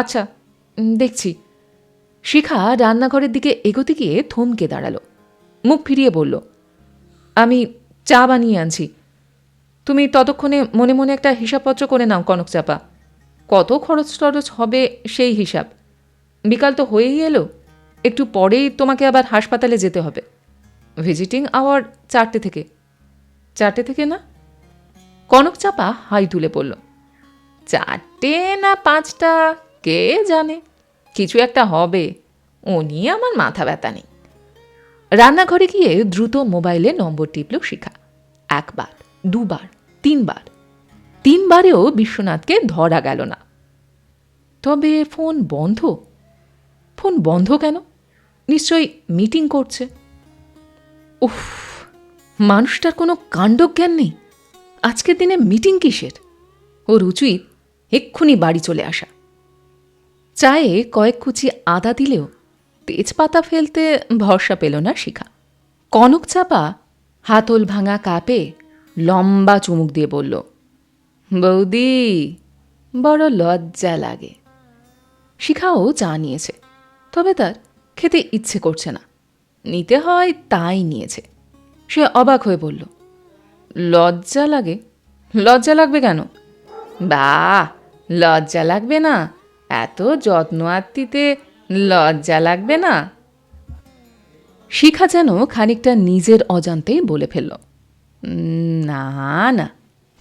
আচ্ছা, দেখছি। শিখা রান্নাঘরের দিকে এগোতে গিয়ে থমকে দাঁড়ালো, মুখ ফিরিয়ে বলল, আমি চা বানিয়ে আনছি। তুমি ততক্ষণে মনে মনে একটা হিসাবপত্র করে নাও কনক চাপা, কত খরচ টরচ হবে সেই হিসাব। বিকাল তো হয়েই এলো, একটু পরেই তোমাকে আবার হাসপাতালে যেতে হবে। ভিজিটিং আওয়ার 4টে থেকে। 4টে থেকে না? কনক চাপা হাই তুলে পড়ল, 4টে না 5টা কে জানে, কিছু একটা হবে, ও নিয়ে আমার মাথা ব্যথা নেই। রান্নাঘরে গিয়ে দ্রুত মোবাইলে নম্বর টিপল শিখা। 1বার, 2বার, 3বার। 3বারেও বিশ্বনাথকে ধরা গেল না। তবে ফোন বন্ধ। ফোন বন্ধ কেন? নিশ্চয়ই মিটিং করছে। উফ, মানুষটার কোনো কাণ্ডজ্ঞান নেই। আজকের দিনে মিটিং কিসের? ওর উচিত এক্ষুনি বাড়ি চলে আসা। চায়ে কয়েক কুচি আদা দিলেও তেজপাতা ফেলতে ভরসা পেল না শিখা। কনক চাপা হাতল ভাঙা কাপে লম্বা চুমুক দিয়ে বলল, বৌদি, বড় লজ্জা লাগে। শিখাও চা নিয়েছে, তবে তার খেতে ইচ্ছে করছে না, নিতে হয় তাই নিয়েছে। সে অবাক হয়ে বলল, লজ্জা লাগে? লজ্জা লাগবে কেন? বাহ, লজ্জা লাগবে না? এত যত্ন আত্মীতে লজ্জা লাগবে না? শিখা যেন খানিকটা নিজের অজান্তেই বলে ফেলল, না না,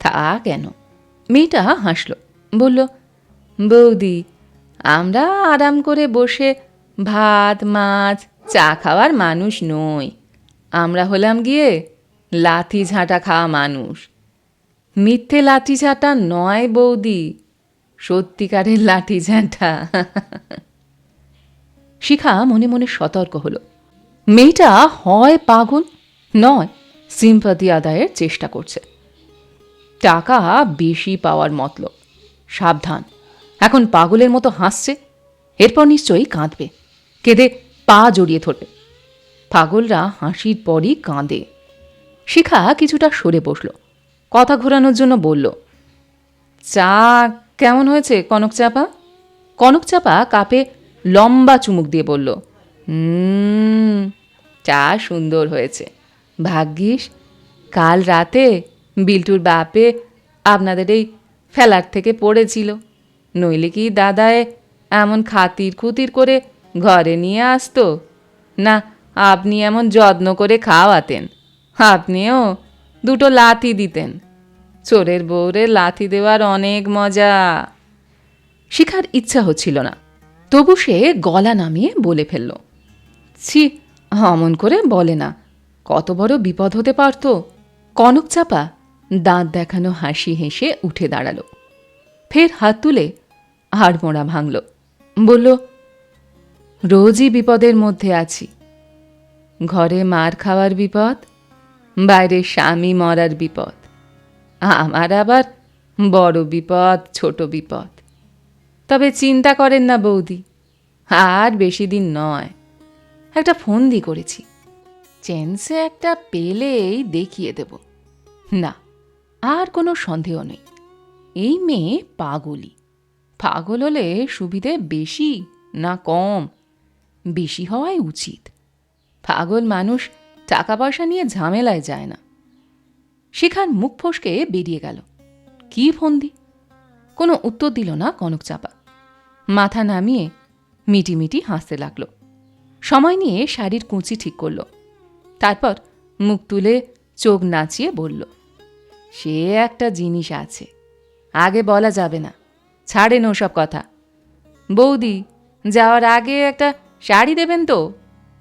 তা কেন? মেয়েটা হাসল, বলল, বৌদি, আমরা আরাম করে বসে ভাত মাছ চা খাওয়ার মানুষ নই। আমরা হলাম গিয়ে লাথি ঝাঁটা খাওয়া মানুষ। মিথ্যে লাঠি ঝাঁটা নয় বৌদি, সত্যিকারের লাঠি ঝাঁটা। শিখা মনে মনে সতর্ক হলো, মেয়েটা হয় পাগল, নয় সিম্পাতি আদায়ের চেষ্টা করছে। টাকা বেশি পাওয়ার মতলব। সাবধান, এখন পাগলের মতো হাসছে, এরপর নিশ্চয়ই কাঁদবে, কেঁদে পা জড়িয়ে ধরবে। পাগলরা হাসির পরই কাঁদে। শিখা কিছুটা সরে বসল, কথা ঘোরানোর জন্য বলল, চা কেমন হয়েছে কনক চাপা? কনক চাপা কাপে লম্বা চুমুক দিয়ে বলল, চা সুন্দর হয়েছে। ভাগ্যিস কাল রাতে বিল্টুর বাপে আপনাদের এই ফেলার থেকে পড়েছিল, নইলে কি দাদায় এমন খাতির খুতির করে ঘরে নিয়ে আসতো না? আপনি এমন যত্ন করে খাওয়াতেন, আপনিও দুটো লাথি দিতেন। চোরের বউরে লাথি দেওয়ার অনেক মজা। শিখার ইচ্ছা হচ্ছিল না, তবু সে গলা নামিয়ে বলে ফেলল, ছি, অমন করে বলে না, কত বড় বিপদ হতে পারত। কনক চাপা দাঁত দেখানো হাসি হেসে উঠে দাঁড়ালো, ফের হাত তুলে হাড়মোড়া ভাঙল, বলল, রোজই বিপদের মধ্যে আছি। ঘরে মার খাওয়ার বিপদ, বাইরে স্বামী মরার বিপদ, আমার আবার বড় বিপদ ছোট বিপদ। তবে চিন্তা করেন না বৌদি, আর বেশি দিন নয়। একটা ফন্দি করেছি, চেন্সে একটা পেলেই দেখিয়ে দেব। না, আর কোনো সন্দেহ নেই, এই মেয়ে পাগলই। পাগল হলে সুবিধে বেশি না কম? বেশি হওয়াই উচিত। পাগল মানুষ টাকা পয়সা নিয়ে ঝামেলায় যায় না। শিখার মুখ ফসকে বেরিয়ে গেল, কি ফন্দি? কোনো উত্তর দিল না কনক চাপা। মাথা নামিয়ে মিটিমিটি হাসতে লাগল। সময় নিয়ে শাড়ির কুঁচি ঠিক করল, তারপর মুখ তুলে চোখ নাচিয়ে বলল, সে একটা জিনিস আছে, আগে বলা যাবে না, ছাড়েন ওসব কথা। বৌদি, যাওয়ার আগে একটা শাড়ি দেবেন তো?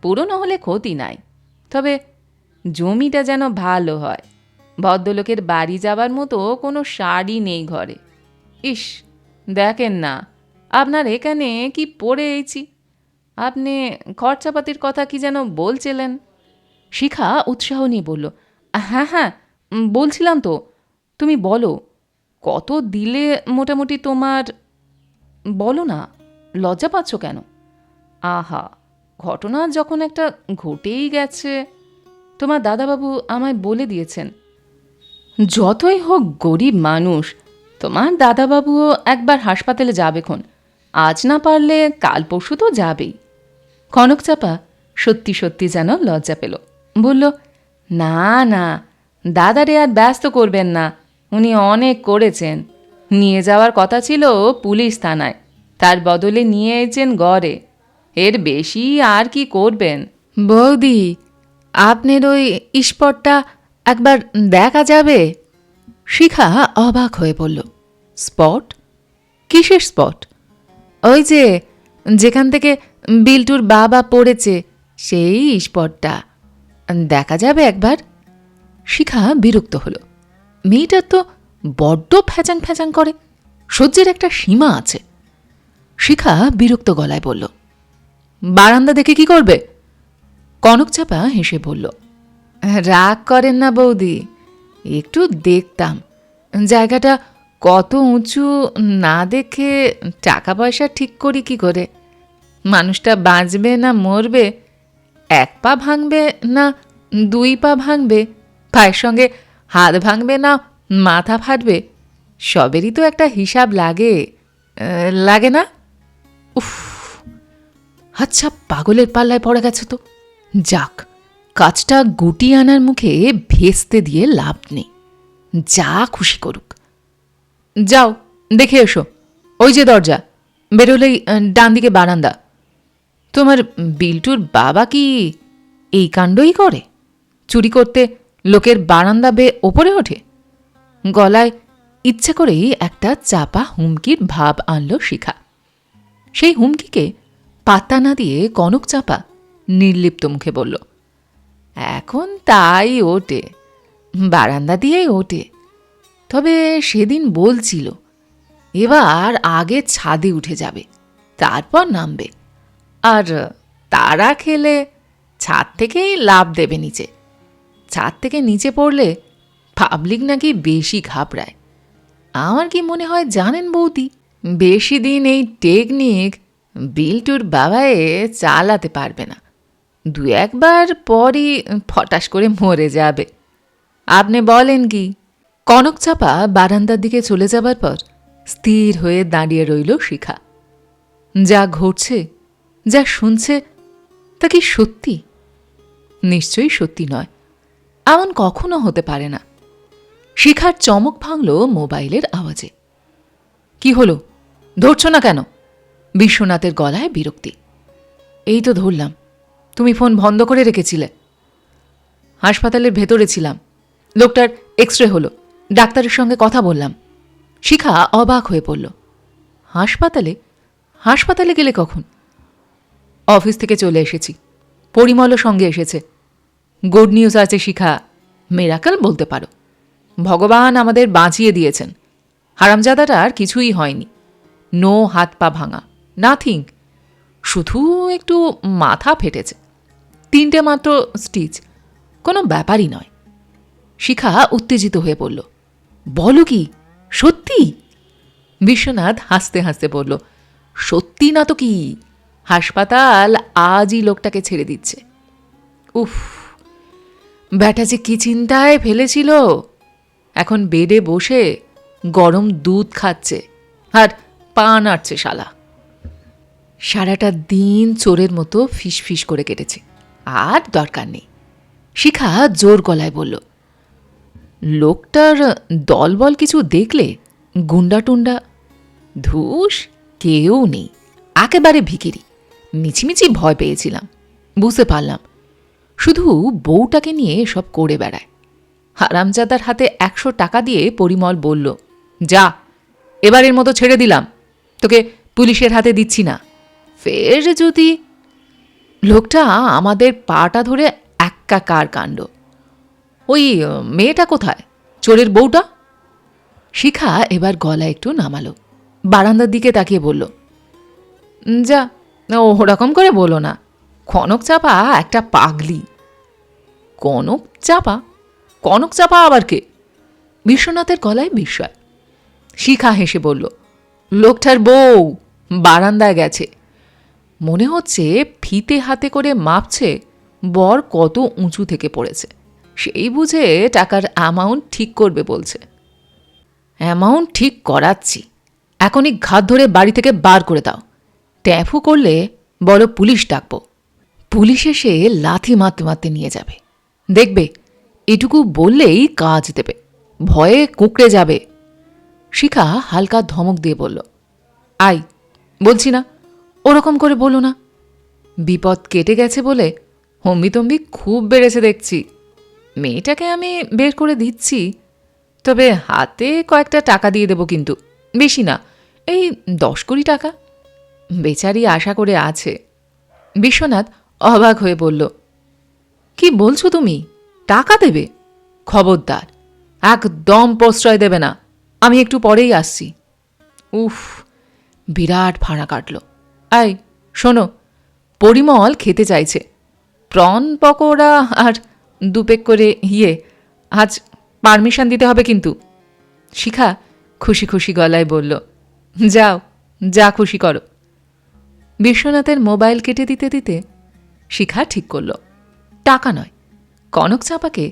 পুরনো হলে ক্ষতি নাই, তবে জমিটা যেন ভালো হয়। ভদ্রলোকের বাড়ি যাবার মতো কোনো শাড়ি নেই ঘরে। ইস, দেখেন না আপনার এখানে কি পরে এইছি। আপনি খরচাপাতির কথা কি যেন বলছিলেন? শিখা উৎসাহ নিয়ে বলল, হ্যাঁ হ্যাঁ, বলছিলাম তো, তুমি বলো কত দিলে মোটামুটি তোমার? বলো না, লজ্জা পাচ্ছ কেন? আহা, ঘটনা যখন একটা ঘটেই গেছে। তোমার দাদাবাবু আমায় বলে দিয়েছেন। যতই হোক গরিব মানুষ, তোমার দাদাবাবুও একবার হাসপাতালে যাবেক্ষণ। আজ না পারলে কাল পরশু তো যাবেই। কনকচাপা সত্যি সত্যি যেন লজ্জা পেল। বলল, না না, দাদারে আর ব্যস্ত করবেন না, উনি অনেক করেছেন। নিয়ে যাওয়ার কথা ছিল পুলিশ থানায়, তার বদলে নিয়ে এসেছেন গড়ে। এর বেশি আর কি করবেন? বৌদি, আপনার ওই স্পটটা একবার দেখা যাবে? শিখা অবাক হয়ে বলল, স্পট? কিসের স্পট? ওই যে যেখান থেকে বিল্টুর বাবা পড়েছে, সেই স্পটটা দেখা যাবে একবার? শিখা বিরক্ত হলো। মেয়েটা তো বড্ড ফ্যাচাং ফ্যাচাং করে, সহ্যের একটা সীমা আছে। শিখা বিরক্ত গলায় বলল, বারান্দা দেখে কি করবে? কনকচাপা হেসে বলল, রাগ করেন না বৌদি, একটু দেখতাম। জায়গাটা কত উঁচু না দেখে টাকা পয়সা ঠিক করি কি করে? মানুষটা বাঁচবে না মরবে, এক পা ভাঙবে না দুই পা ভাঙবে, পায়ের সঙ্গে হাত ভাঙবে না মাথা ফাটবে, সবেরই তো একটা হিসাব লাগে, লাগে না? উফ, আচ্ছা, পাগলের পাল্লায় পড়ে গেছে তো। যাক, কাজটা গুটিয়ে আনার মুখে ভেস্তে দিয়ে লাভ নেই, যা খুশি করুক। যাও দেখে এসো, ওই যে দরজা, বেরোলেই ডান দিকে বারান্দা। তোমার বিল্টুর বাবা কি এই কাণ্ডই করে? চুরি করতে লোকের বারান্দা বেয়ে ওপরে ওঠে? গলায় ইচ্ছে করেই একটা চাপা হুমকির ভাব আনল শিখা। সেই হুমকিকে পাত্তা না দিয়ে কনকচাপা নির্লিপ্ত মুখে বলল, এখন তাই ওঠে, বারান্দা দিয়েই ওঠে। তবে সেদিন বলছিল এবার আগে ছাদে উঠে যাবে, তারপর নামবে, আর তারা খেলে ছাদ থেকেই লাফ দেবে নিচে। ছাদ থেকে নিচে পড়লে পাবলিক নাকি বেশি ঘাবড়ায়। আমার কি মনে হয় জানেন বৌদি, বেশি দিন এই টেকনিক বিল্টুর বাবায়ে চালাতে পারবে না, দু একবার পরই ফটাস করে মরে যাবে। আপনি বলেন কি? কনকচাপা বারান্দার দিকে চলে যাবার পর স্থির হয়ে দাঁড়িয়ে রইল শিখা। যা ঘটছে, যা শুনছে, তা কি সত্যি? নিশ্চয়ই সত্যি নয়, এমন কখনো হতে পারে না। শিখার চমক ভাঙল মোবাইলের আওয়াজে। কি হলো, ধরছ না কেন? বিশ্বনাথের গলায় বিরক্তি। এই তো ধরলাম, তুমি ফোন বন্ধ করে রেখেছিলে। হাসপাতালের ভেতরে ছিলাম, লোকটার এক্সরে হলো, ডাক্তারের সঙ্গে কথা বললাম। শিখা অবাক হয়ে পড়ল। হাসপাতালে? হাসপাতালে গেলে কখন? অফিস থেকে চলে এসেছি, পরিমলও সঙ্গে এসেছে। গুড নিউজ আছে শিখা, মিরাকল বলতে পারো। ভগবান আমাদের বাঁচিয়ে দিয়েছেন, হারামজাদাটার কিছুই হয়নি। নো হাত পা ভাঙা, নাথিং, শুধু একটু মাথা ফেটেছে, 3টে মাত্র স্টিচ, কোনো ব্যাপারই নয়। শিখা উত্তেজিত হয়ে পড়ল, বলো কি, সত্যি? বিশ্বনাথ হাসতে হাসতে বলল, সত্যি না তো কি, হাসপাতাল আজই লোকটাকে ছেড়ে দিচ্ছে। উফ, ব্যাটা যে কি চিন্তায় ফেলেছিল, এখন বেডে বসে গরম দুধ খাচ্ছে আর পা নাড়ছে শালা। সারাটা দিন চোরের মতো ফিসফিস করে কেটেছে, আর দরকার নেই। শিখা জোর গলায় বলল, লোকটার দলবল কিছু দেখলে? গুন্ডা টুন্ডা? ধুস, কেউ নেই, একেবারে ভিখিরি। মিছিমিছি ভয় পেয়েছিলাম, বুঝতে পারলাম শুধু বউটাকে নিয়ে সব করে বেড়ায়। হারামজাদার হাতে 100 টাকা দিয়ে পরিমল বলল, যা, এবারের মতো ছেড়ে দিলাম, তোকে পুলিশের হাতে দিচ্ছি না। ফের যদি... লোকটা আমাদের পাটা ধরে একাকার কাণ্ড। ওই মেয়েটা কোথায়, চোরের বউটা? শিখা এবার গলা একটু নামালো, বারান্দার দিকে তাকিয়ে বলল, যা, ওরকম করে বলো না, কনকচাপা একটা পাগলি। কনকচাপা? কনকচাপা আবার কে? বিশ্বনাথের গলায় বিস্ময়। শিখা হেসে বলল, লোকটার বউ বারান্দায় গেছে, মনে হচ্ছে ফিতে হাতে করে মাপছে বর কত উঁচু থেকে পড়েছে, সেই বুঝে টাকার অ্যামাউন্ট ঠিক করবে বলছে। অ্যামাউন্ট ঠিক করাচ্ছি, এখনই ঘাত ধরে বাড়ি থেকে বার করে দাও। ট্যাফু করলে বলো পুলিশ ডাকবো। পুলিশ এসে লাথি মারতে মারতে নিয়ে যাবে, দেখবে এটুকু বললেই কাজ দেবে, ভয়ে কুঁকড়ে যাবে। শিখা হালকা ধমক দিয়ে বলল, আই বলছি না, ওরকম করে বলো না। বিপদ কেটে গেছে বলে হম্বিতম্বি খুব বেড়েছে দেখছি। মেয়েটাকে আমি বের করে দিচ্ছি, তবে হাতে কয়েকটা টাকা দিয়ে দেব, কিন্তু বেশি না, এই 10-20 টাকা। বেচারি আশা করে আছে। বিশ্বনাথ অবাক হয়ে বলল, কি বলছো তুমি, টাকা দেবে? খবরদার, একদম প্রশ্রয় দেবে না, আমি একটু পরেই আসছি। উফ, বিরাট ফাঁড়া কাটল। আই শোনো, পরিমল খেতে চাইছে, প্রন পকোড়া আর 2 পেক করে আজ পারমিশন দিতে হবে কিন্তু। শিখা খুশি খুশি গলায় বলল, যাও, যা খুশি করো। বিশ্বনাথের মোবাইল কেটে দিতে দিতে শিখা ঠিক করল, টাকা নয়, কনক চাঁপাকে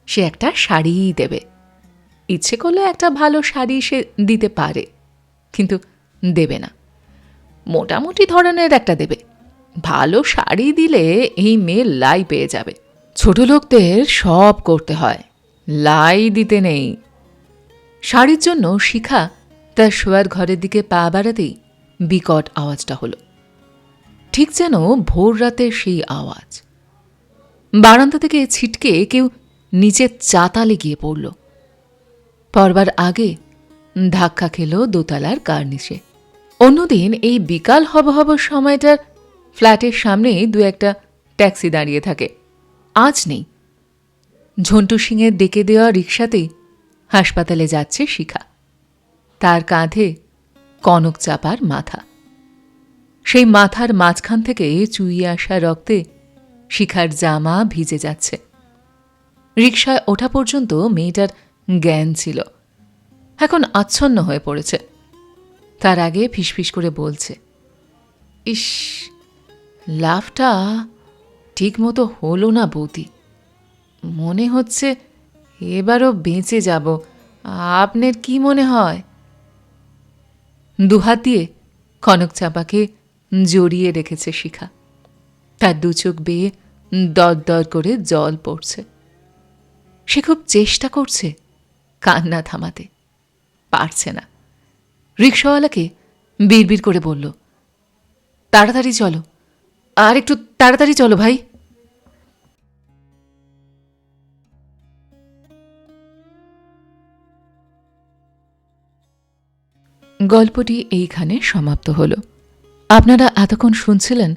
সে একটা শাড়িই দেবে। ইচ্ছে করলে একটা ভালো শাড়ি সে দিতে পারে, কিন্তু দেবে না, মোটামুটি ধরনের একটা দেবে। ভালো শাড়ি দিলে এই মেয়ে লাই পেয়ে যাবে। ছোট লোকদের সব করতে হয়, লাই দিতে নেই। শাড়ির জন্য শিখা তার শোয়ার ঘরের দিকে পা বাড়াতেই বিকট আওয়াজটা হলো, ঠিক যেন ভোর রাতের সেই আওয়াজ। বারান্দা থেকে ছিটকে কেউ নিচের চাতালে গিয়ে পড়ল। পড়বার আগে ধাক্কা খেল দোতলার কার্নিশে। অন্যদিন এই বিকাল হব হব সময়টার ফ্ল্যাটের সামনে 2-1টা ট্যাক্সি দাঁড়িয়ে থাকে, আজ নেই। ঝন্টু সিংয়ের ডেকে দেওয়া রিকশাতেই হাসপাতালে যাচ্ছে শিখা। তার কাঁধে কনক চাপার মাথা, সেই মাথার মাঝখান থেকে চুইয়ে আসা রক্তে শিখার জামা ভিজে যাচ্ছে। রিকশায় ওঠা পর্যন্ত মেয়েটার জ্ঞান ছিল, এখন আচ্ছন্ন হয়ে পড়েছে। তার আগে ফিসফিস করে বলছে, ইস, লাভটা ঠিক মতো হলো না বৌদি, মনে হচ্ছে এবারও বেঁচে যাব, আপনার কি মনে হয়? দুহাত দিয়ে কনক চাপাকে জড়িয়ে রেখেছে শিখা, তার 2 চোখ বেয়ে দর দর করে জল পড়ছে। সে খুব চেষ্টা করছে কান্না থামাতে, পারছে না। রিকশাওয়ালাকে বিড়বিড় করে বলল, তাড়াতাড়ি চলো, আর একটু তাড়াতাড়ি চলো ভাই। গল্পটি এইখানে সমাপ্ত হল। আপনারা এতক্ষণ শুনছিলেন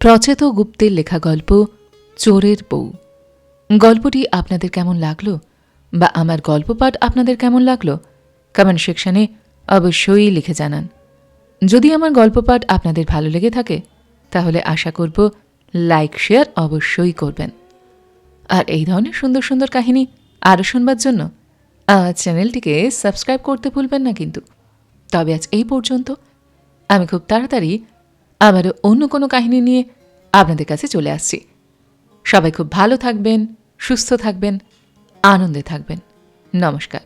প্রচেত গুপ্তের লেখা গল্প চোরের বউ। গল্পটি আপনাদের কেমন লাগলো বা আমার গল্প পাঠ আপনাদের কেমন লাগলো কমেন্ট সেকশনে অবশ্যই লিখে জানান। যদি আমার গল্প পাঠ আপনাদের ভালো লেগে থাকে তাহলে আশা করব লাইক শেয়ার অবশ্যই করবেন। আর এই ধরনের সুন্দর সুন্দর কাহিনী আরও শুনবার জন্য আমার চ্যানেলটিকে সাবস্ক্রাইব করতে ভুলবেন না কিন্তু। তবে আজ এই পর্যন্ত, আমি খুব তাড়াতাড়ি আবারও অন্য কোনো কাহিনী নিয়ে আপনাদের কাছে চলে আসছি। সবাই খুব ভালো থাকবেন, সুস্থ থাকবেন, আনন্দে থাকবেন। নমস্কার।